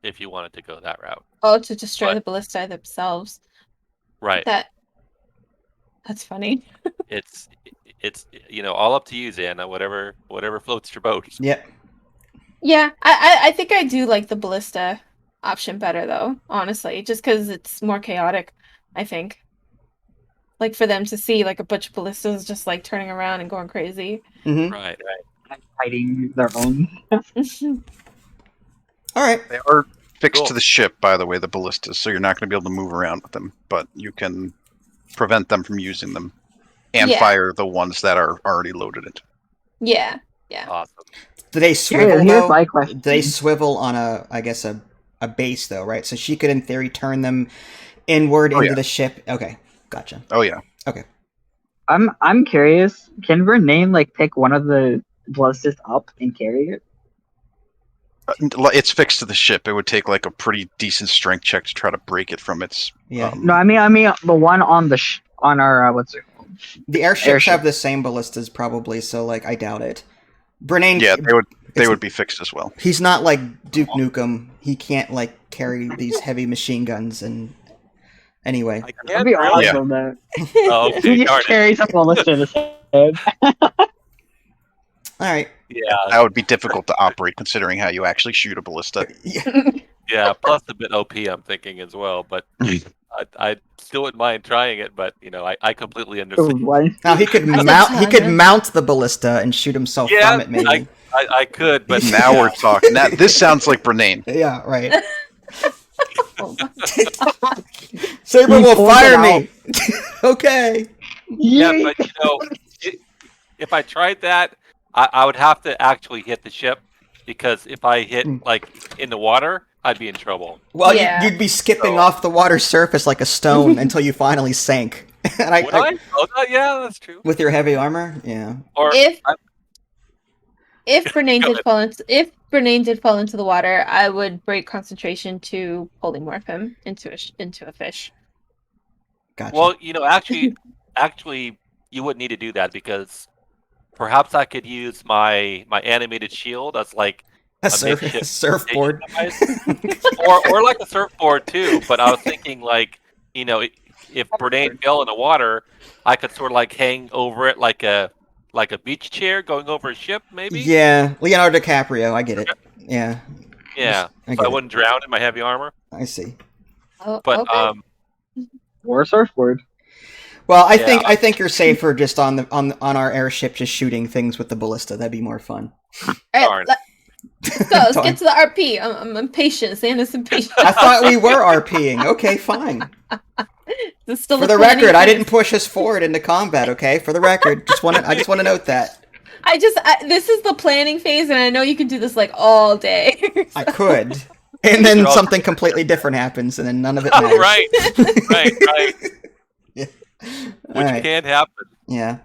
[SPEAKER 4] If you wanted to go that route.
[SPEAKER 1] Oh, to destroy the ballistae themselves.
[SPEAKER 4] Right.
[SPEAKER 1] That's funny.
[SPEAKER 4] It's all up to you, Xana. Whatever floats your boat.
[SPEAKER 3] Yep.
[SPEAKER 1] Yeah, I think I do like the ballista option better though, honestly, just because it's more chaotic, I think. Like for them to see like a bunch of ballistas just like turning around and going crazy.
[SPEAKER 3] Mm-hmm.
[SPEAKER 4] Right.
[SPEAKER 5] And fighting their own.
[SPEAKER 3] All right.
[SPEAKER 2] They are fixed to the ship, by the way, the ballistas, so you're not going to be able to move around with them, but you can prevent them from using them and fire the ones that are already loaded it.
[SPEAKER 1] Yeah.
[SPEAKER 4] Awesome.
[SPEAKER 3] Do they swivel
[SPEAKER 5] Here's
[SPEAKER 3] though?
[SPEAKER 5] my question.
[SPEAKER 3] They swivel on a base though, right? So she could in theory turn them inward into the ship. Okay, gotcha.
[SPEAKER 2] Oh yeah.
[SPEAKER 3] Okay.
[SPEAKER 5] I'm curious. Can Renee pick one of the ballistas up and carry it?
[SPEAKER 2] It's fixed to the ship. It would take like a pretty decent strength check to try to break it from its.
[SPEAKER 3] Yeah.
[SPEAKER 5] No, I mean the one on the on our what's it called?
[SPEAKER 3] The airships have the same ballistas probably, so I doubt it. Brennan,
[SPEAKER 2] yeah, they would be fixed as well.
[SPEAKER 3] He's not like Duke Nukem. He can't carry these heavy machine guns and. Anyway,
[SPEAKER 5] that'd be awesome. That
[SPEAKER 4] Oh, okay.
[SPEAKER 5] he just carries a ballista in his head.
[SPEAKER 3] All right.
[SPEAKER 4] Yeah.
[SPEAKER 2] That would be difficult to operate considering how you actually shoot a ballista.
[SPEAKER 4] Yeah. Plus a bit OP, I'm thinking as well. But I still wouldn't mind trying it, but I completely understand.
[SPEAKER 5] What?
[SPEAKER 3] Now he could mount the ballista and shoot himself
[SPEAKER 4] Yeah,
[SPEAKER 3] from it, maybe.
[SPEAKER 4] I could, but
[SPEAKER 2] Now we're talking. Now this sounds like Bernane.
[SPEAKER 3] Yeah, right.
[SPEAKER 1] Oh,
[SPEAKER 3] Saber
[SPEAKER 5] He
[SPEAKER 3] will
[SPEAKER 5] pulled it
[SPEAKER 3] fire
[SPEAKER 5] out.
[SPEAKER 3] me. Okay.
[SPEAKER 4] yeah, but if I tried that, I would have to actually hit the ship, because if I hit like in the water, I'd be in trouble.
[SPEAKER 3] Well,
[SPEAKER 1] Yeah.
[SPEAKER 3] you'd be skipping
[SPEAKER 4] So-
[SPEAKER 3] off the water surface like a stone until you finally sank. And
[SPEAKER 4] Would I? Oh, yeah, that's true.
[SPEAKER 3] with your heavy armor, yeah.
[SPEAKER 4] Or
[SPEAKER 1] If Bernane
[SPEAKER 4] Go
[SPEAKER 1] did fall into the water, I would break concentration to polymorph him into a fish.
[SPEAKER 3] Gotcha.
[SPEAKER 4] well, actually, you wouldn't need to do that, because perhaps I could use my animated shield as like
[SPEAKER 3] a
[SPEAKER 4] makeshift
[SPEAKER 3] surfboard.
[SPEAKER 4] or like a surfboard too. But I was thinking if Bernane fell in the water, I could sort of like hang over it like a beach chair going over a ship, maybe.
[SPEAKER 3] Yeah, Leonardo DiCaprio, I get it. Yeah,
[SPEAKER 4] Yeah.
[SPEAKER 3] I
[SPEAKER 4] So
[SPEAKER 3] get
[SPEAKER 4] I
[SPEAKER 3] it.
[SPEAKER 4] wouldn't drown in my heavy armor.
[SPEAKER 3] I see.
[SPEAKER 1] Oh,
[SPEAKER 4] But
[SPEAKER 1] okay.
[SPEAKER 5] Or a surfboard.
[SPEAKER 3] Well, I
[SPEAKER 4] Yeah.
[SPEAKER 3] think you're safer just on our airship, just shooting things with the ballista. That'd be more fun.
[SPEAKER 1] All right,
[SPEAKER 4] darn.
[SPEAKER 1] let's go. Let's
[SPEAKER 3] Darn.
[SPEAKER 1] get to the RP. I'm impatient. Santa's impatient.
[SPEAKER 3] I thought we were RPing. Okay, fine.
[SPEAKER 1] This is still
[SPEAKER 3] For the
[SPEAKER 1] planning
[SPEAKER 3] record, I
[SPEAKER 1] phase.
[SPEAKER 3] didn't push us forward into combat. Okay, for the record, I just want to note that
[SPEAKER 1] This is the planning phase, and I know you can do this like all day.
[SPEAKER 3] I could, and then
[SPEAKER 4] You're all-
[SPEAKER 3] something completely different happens, and then none of it
[SPEAKER 4] Oh,
[SPEAKER 3] matters.
[SPEAKER 4] right.
[SPEAKER 3] All
[SPEAKER 4] Which
[SPEAKER 3] right.
[SPEAKER 4] can happen.
[SPEAKER 3] Yeah.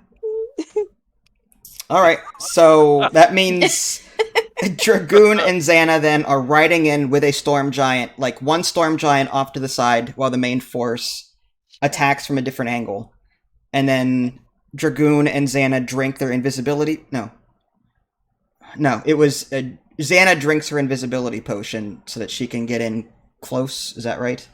[SPEAKER 3] All right. So that means Dragoon and Xana then are riding in with a storm giant, like one storm giant off to the side, while the main force attacks from a different angle. And then Dragoon and Xana drink their invisibility. No, it was Xana drinks her invisibility potion so that she can get in close. Is that right?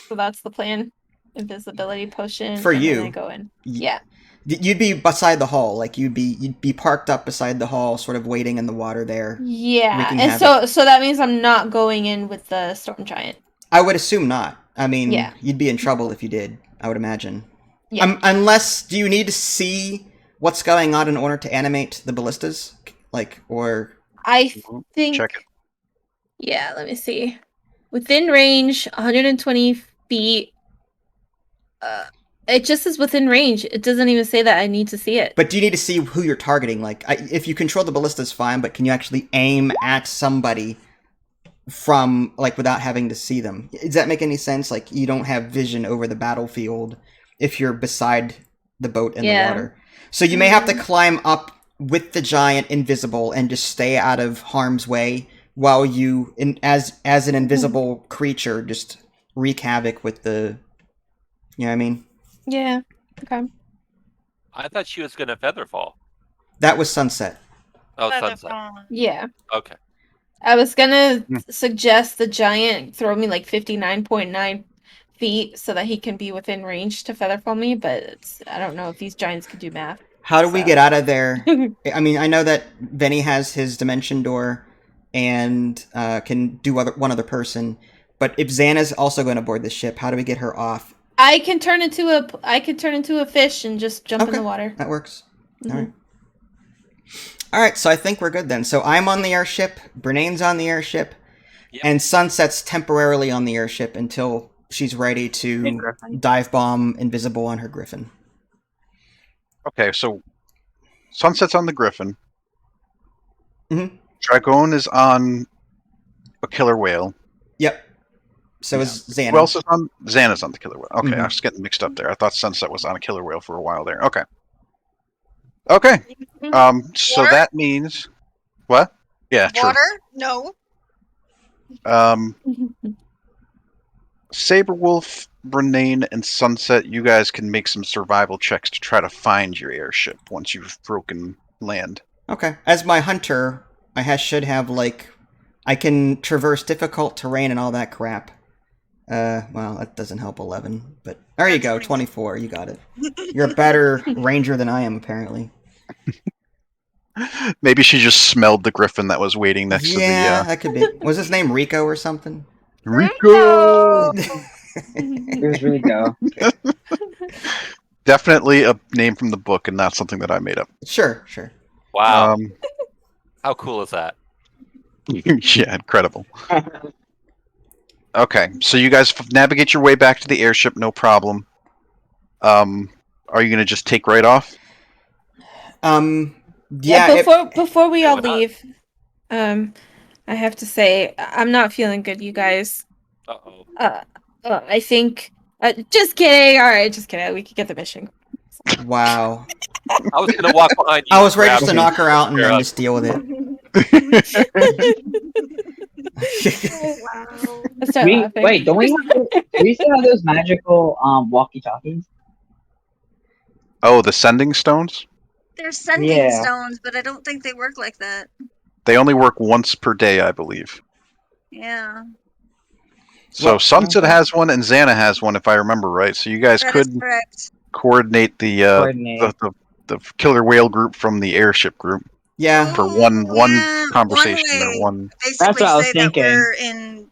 [SPEAKER 1] So that's the plan. Invisibility potion.
[SPEAKER 3] For
[SPEAKER 1] and then
[SPEAKER 3] you.
[SPEAKER 1] I go in. Yeah.
[SPEAKER 3] You'd be beside the hull, like you'd be parked up beside the hull, sort of waiting in the water there.
[SPEAKER 1] Yeah.
[SPEAKER 3] Wreaking
[SPEAKER 1] And
[SPEAKER 3] havoc.
[SPEAKER 1] so that means I'm not going in with the storm giant.
[SPEAKER 3] I would assume not. I mean,
[SPEAKER 1] Yeah.
[SPEAKER 3] you'd be in trouble if you did, I would imagine.
[SPEAKER 1] Yeah.
[SPEAKER 3] Unless, do you need to see what's going on in order to animate the ballistas? Like, or...
[SPEAKER 1] I think.
[SPEAKER 2] Check it.
[SPEAKER 1] Yeah. Let me see. Within range, 120 feet. It just is within range. It doesn't even say that I need to see it.
[SPEAKER 3] But do you need to see who you're targeting? Like, if you control the ballistas, fine, but can you actually aim at somebody from, like, without having to see them? Does that make any sense? Like, you don't have vision over the battlefield if you're beside the boat in the water. So you may have to climb up with the giant invisible and just stay out of harm's way while you, as an invisible creature, just wreak havoc with the... You know what I mean?
[SPEAKER 1] Yeah. Okay.
[SPEAKER 4] I thought she was going to featherfall.
[SPEAKER 3] That was Sunset.
[SPEAKER 4] Oh, sunset.
[SPEAKER 1] Yeah.
[SPEAKER 4] Okay.
[SPEAKER 1] I was gonna suggest the giant throw me like 59.9 feet so that he can be within range to featherfall me, but I don't know if these giants could do math.
[SPEAKER 3] How do we
[SPEAKER 1] So-
[SPEAKER 3] get out of there? I mean, I know that Venny has his dimension door and can do one other person, but if Xana's also going to board the ship, how do we get her off?
[SPEAKER 1] I can turn into a fish and just jump in
[SPEAKER 3] Okay.
[SPEAKER 1] the water.
[SPEAKER 3] That works.
[SPEAKER 1] Mhm.
[SPEAKER 3] All right. All right, so I think we're good then. So I'm on the airship, Bernane's on the airship,
[SPEAKER 4] Yep.
[SPEAKER 3] and Sunset's temporarily on the airship until she's ready to
[SPEAKER 5] Griffin.
[SPEAKER 3] dive bomb invisible on her griffin.
[SPEAKER 2] Okay, so Sunset's on the Griffin.
[SPEAKER 3] Mhm.
[SPEAKER 2] Dragon is on a killer whale.
[SPEAKER 3] Yep. So is Xana.
[SPEAKER 2] Who else is on? Xana's on the killer whale. Okay,
[SPEAKER 3] Mhm.
[SPEAKER 2] I was getting mixed up there. I thought Sunset was on a killer whale for a while there. Okay. Okay. So
[SPEAKER 6] Water?
[SPEAKER 2] that means what? Yeah, true.
[SPEAKER 6] Water? No.
[SPEAKER 2] Saberwolf, Bernane, and Sunset, you guys can make some survival checks to try to find your airship once you've broken land.
[SPEAKER 3] Okay. As my hunter, should have, like, I can traverse difficult terrain and all that crap. Well, that doesn't help 11, but there you go, 24, you got it. You're a better ranger than I am, apparently.
[SPEAKER 2] Maybe she just smelled the griffin that was waiting next
[SPEAKER 3] Yeah,
[SPEAKER 2] to
[SPEAKER 3] that could be. Was his name Rico or something?
[SPEAKER 2] the Rico.
[SPEAKER 5] Here's really go.
[SPEAKER 2] Definitely a name from the book and not something that I made up.
[SPEAKER 3] Sure.
[SPEAKER 4] Wow.
[SPEAKER 2] Um,
[SPEAKER 4] How cool is that?
[SPEAKER 2] yeah, incredible. Okay, so you guys navigate your way back to the airship, no problem. Are you gonna just take right off?
[SPEAKER 3] Yeah.
[SPEAKER 1] Before we all
[SPEAKER 4] Why not?
[SPEAKER 1] leave, I have to say I'm not feeling good, you guys.
[SPEAKER 4] Uh-oh.
[SPEAKER 1] I think. Just kidding. All right, just kidding. We could get the mission.
[SPEAKER 3] Wow.
[SPEAKER 4] I was gonna walk behind you.
[SPEAKER 3] I was
[SPEAKER 4] and
[SPEAKER 3] ready
[SPEAKER 4] grab
[SPEAKER 3] just to
[SPEAKER 4] you.
[SPEAKER 3] knock her out and then
[SPEAKER 4] Yeah.
[SPEAKER 3] just deal with it.
[SPEAKER 6] Wow.
[SPEAKER 1] Let's start laughing.
[SPEAKER 5] Wait, don't we do we still have those magical walkie-talkies?
[SPEAKER 2] Oh, the sending stones?
[SPEAKER 6] They're sending
[SPEAKER 5] Yeah.
[SPEAKER 6] stones, but I don't think they work like that.
[SPEAKER 2] They only work once per day, I believe.
[SPEAKER 6] Yeah.
[SPEAKER 2] So
[SPEAKER 3] Well,
[SPEAKER 2] Sunset
[SPEAKER 5] okay.
[SPEAKER 2] has one and Xana has one, if I remember right. So you guys
[SPEAKER 6] That is
[SPEAKER 2] could
[SPEAKER 6] correct.
[SPEAKER 2] coordinate the
[SPEAKER 5] Coordinate.
[SPEAKER 2] the killer whale group from the airship group
[SPEAKER 3] Yeah.
[SPEAKER 2] for
[SPEAKER 6] Ooh,
[SPEAKER 2] one
[SPEAKER 6] yeah,
[SPEAKER 2] conversation
[SPEAKER 6] one
[SPEAKER 2] or
[SPEAKER 6] way.
[SPEAKER 2] one.
[SPEAKER 6] Basically
[SPEAKER 5] That's what I was
[SPEAKER 6] say
[SPEAKER 5] thinking.
[SPEAKER 6] that we're in.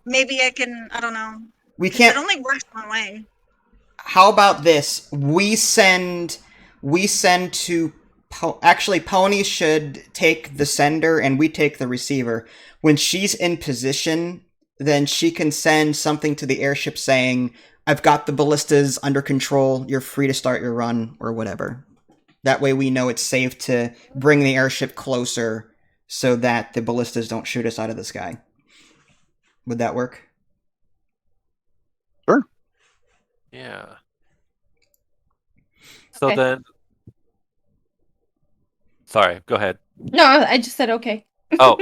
[SPEAKER 6] Maybe I can. I don't know.
[SPEAKER 3] We
[SPEAKER 6] 'Cause
[SPEAKER 3] can't.
[SPEAKER 6] It only works one way.
[SPEAKER 3] How about this? We send to. Actually, Pony should take the sender and we take the receiver. When she's in position, then she can send something to the airship saying, I've got the ballistas under control, you're free to start your run, or whatever. That way we know it's safe to bring the airship closer so that the ballistas don't shoot us out of the sky. Would that work?
[SPEAKER 4] Yeah. So
[SPEAKER 1] Okay.
[SPEAKER 4] then. Sorry. Go ahead.
[SPEAKER 1] No, I just said okay.
[SPEAKER 4] Oh.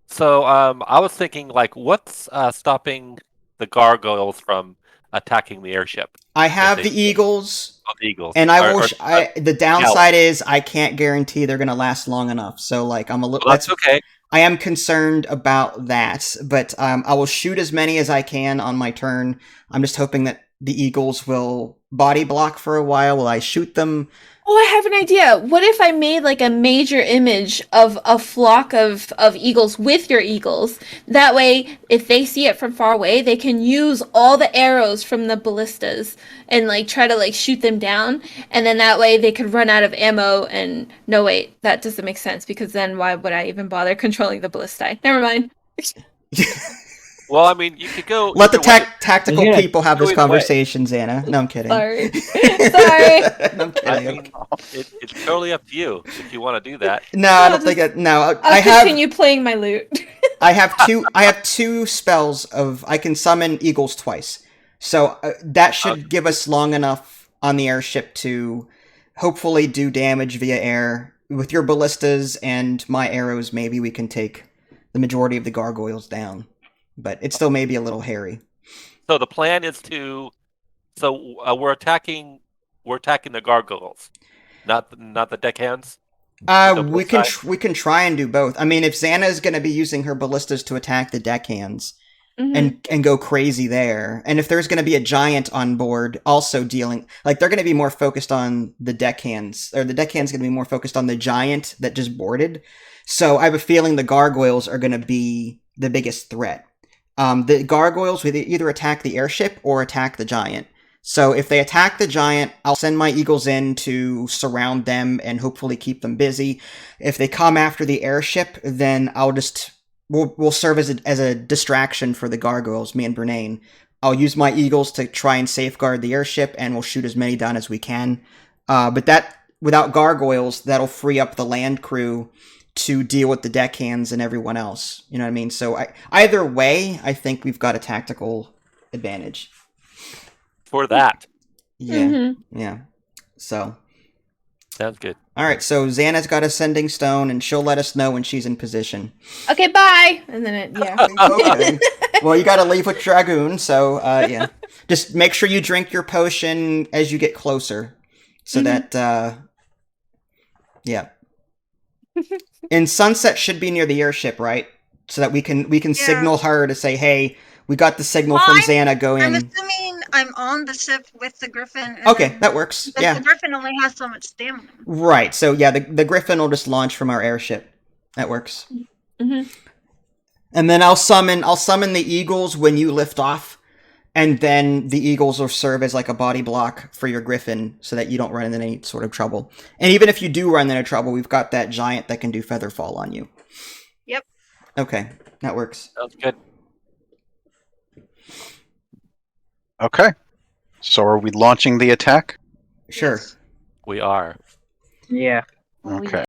[SPEAKER 4] So I was thinking, like, what's stopping the gargoyles from attacking the airship?
[SPEAKER 3] I have
[SPEAKER 4] they-
[SPEAKER 3] the Eagles,
[SPEAKER 4] Oh, the eagles.
[SPEAKER 3] and I
[SPEAKER 4] Or-
[SPEAKER 3] will.
[SPEAKER 4] or-
[SPEAKER 3] The downside is I can't guarantee they're gonna last long enough. So like I'm a little.
[SPEAKER 4] well, that's okay.
[SPEAKER 3] I am concerned about that, but I will shoot as many as I can on my turn. I'm just hoping that the Eagles will body block for a while while I shoot them.
[SPEAKER 1] Oh, I have an idea. What if I made like a major image of a flock of eagles with your eagles? That way, if they see it from far away, they can use all the arrows from the ballistas and like try to like shoot them down. And then that way they could run out of ammo. And no, wait, that doesn't make sense because then why would I even bother controlling the ballistae? Never mind.
[SPEAKER 4] Well, I mean, you could go.
[SPEAKER 3] Let the
[SPEAKER 4] either way.
[SPEAKER 3] tactical
[SPEAKER 5] Yeah,
[SPEAKER 3] people have
[SPEAKER 4] go
[SPEAKER 3] this
[SPEAKER 4] either way.
[SPEAKER 3] conversation, Xana. No, I'm kidding.
[SPEAKER 1] Sorry. Sorry.
[SPEAKER 3] No, I'm
[SPEAKER 4] I
[SPEAKER 3] kidding.
[SPEAKER 4] mean, it's totally up to you if you want to do that.
[SPEAKER 3] No, I don't
[SPEAKER 1] I'll
[SPEAKER 3] think it. No,
[SPEAKER 1] I'll
[SPEAKER 3] I have.
[SPEAKER 1] continue playing my lute.
[SPEAKER 3] I have two spells of I can summon eagles twice. So that should give us long enough on the airship to hopefully do damage via air. With your ballistas and my arrows, maybe we can take the majority of the gargoyles down. But it still may be a little hairy.
[SPEAKER 4] So the plan is to. So we're attacking the gargoyles, not the deckhands.
[SPEAKER 3] We can try and do both. I mean, if Xana is going to be using her ballistas to attack the deckhands
[SPEAKER 1] Mhm.
[SPEAKER 3] and go crazy there, and if there's going to be a giant on board also dealing, like they're going to be more focused on the deckhands, or the deckhands going to be more focused on the giant that just boarded. So I have a feeling the gargoyles are going to be the biggest threat. The gargoyles will either attack the airship or attack the giant. So if they attack the giant, I'll send my eagles in to surround them and hopefully keep them busy. If they come after the airship, then we'll serve as a distraction for the gargoyles, me and Bernane. I'll use my eagles to try and safeguard the airship, and we'll shoot as many down as we can. But that without gargoyles, that'll free up the land crew to deal with the deckhands and everyone else. You know what I mean? So either way, I think we've got a tactical advantage.
[SPEAKER 4] For that.
[SPEAKER 3] Yeah,
[SPEAKER 1] Mhm.
[SPEAKER 3] yeah. So,
[SPEAKER 4] Sounds good.
[SPEAKER 3] all right. So Xana's got a sending stone, and she'll let us know when she's in position.
[SPEAKER 1] Okay, bye. And then yeah.
[SPEAKER 3] Okay. Well, you got to leave with Dragoon, so yeah. Just make sure you drink your potion as you get closer, so that yeah. And Sunset should be near the airship, right? So that we can signal her to say, "Hey, we got the signal from Xana. Go
[SPEAKER 6] I'm
[SPEAKER 3] in."
[SPEAKER 6] assuming I'm on the ship with the Griffin. And
[SPEAKER 3] Okay,
[SPEAKER 6] then-
[SPEAKER 3] that works.
[SPEAKER 6] but
[SPEAKER 3] Yeah.
[SPEAKER 6] The Griffin only has so much stamina.
[SPEAKER 3] Right. So yeah, the Griffin will just launch from our airship. That works.
[SPEAKER 1] Mhm.
[SPEAKER 3] And then I'll summon the eagles when you lift off, and then the eagles will serve as like a body block for your griffin so that you don't run into any sort of trouble. And even if you do run into trouble, we've got that giant that can do feather fall on you.
[SPEAKER 6] Yep.
[SPEAKER 3] Okay, that works.
[SPEAKER 4] Sounds good.
[SPEAKER 2] Okay. So are we launching the attack?
[SPEAKER 3] Sure.
[SPEAKER 6] Yes.
[SPEAKER 4] We are.
[SPEAKER 5] Yeah.
[SPEAKER 1] Oh,
[SPEAKER 2] Okay.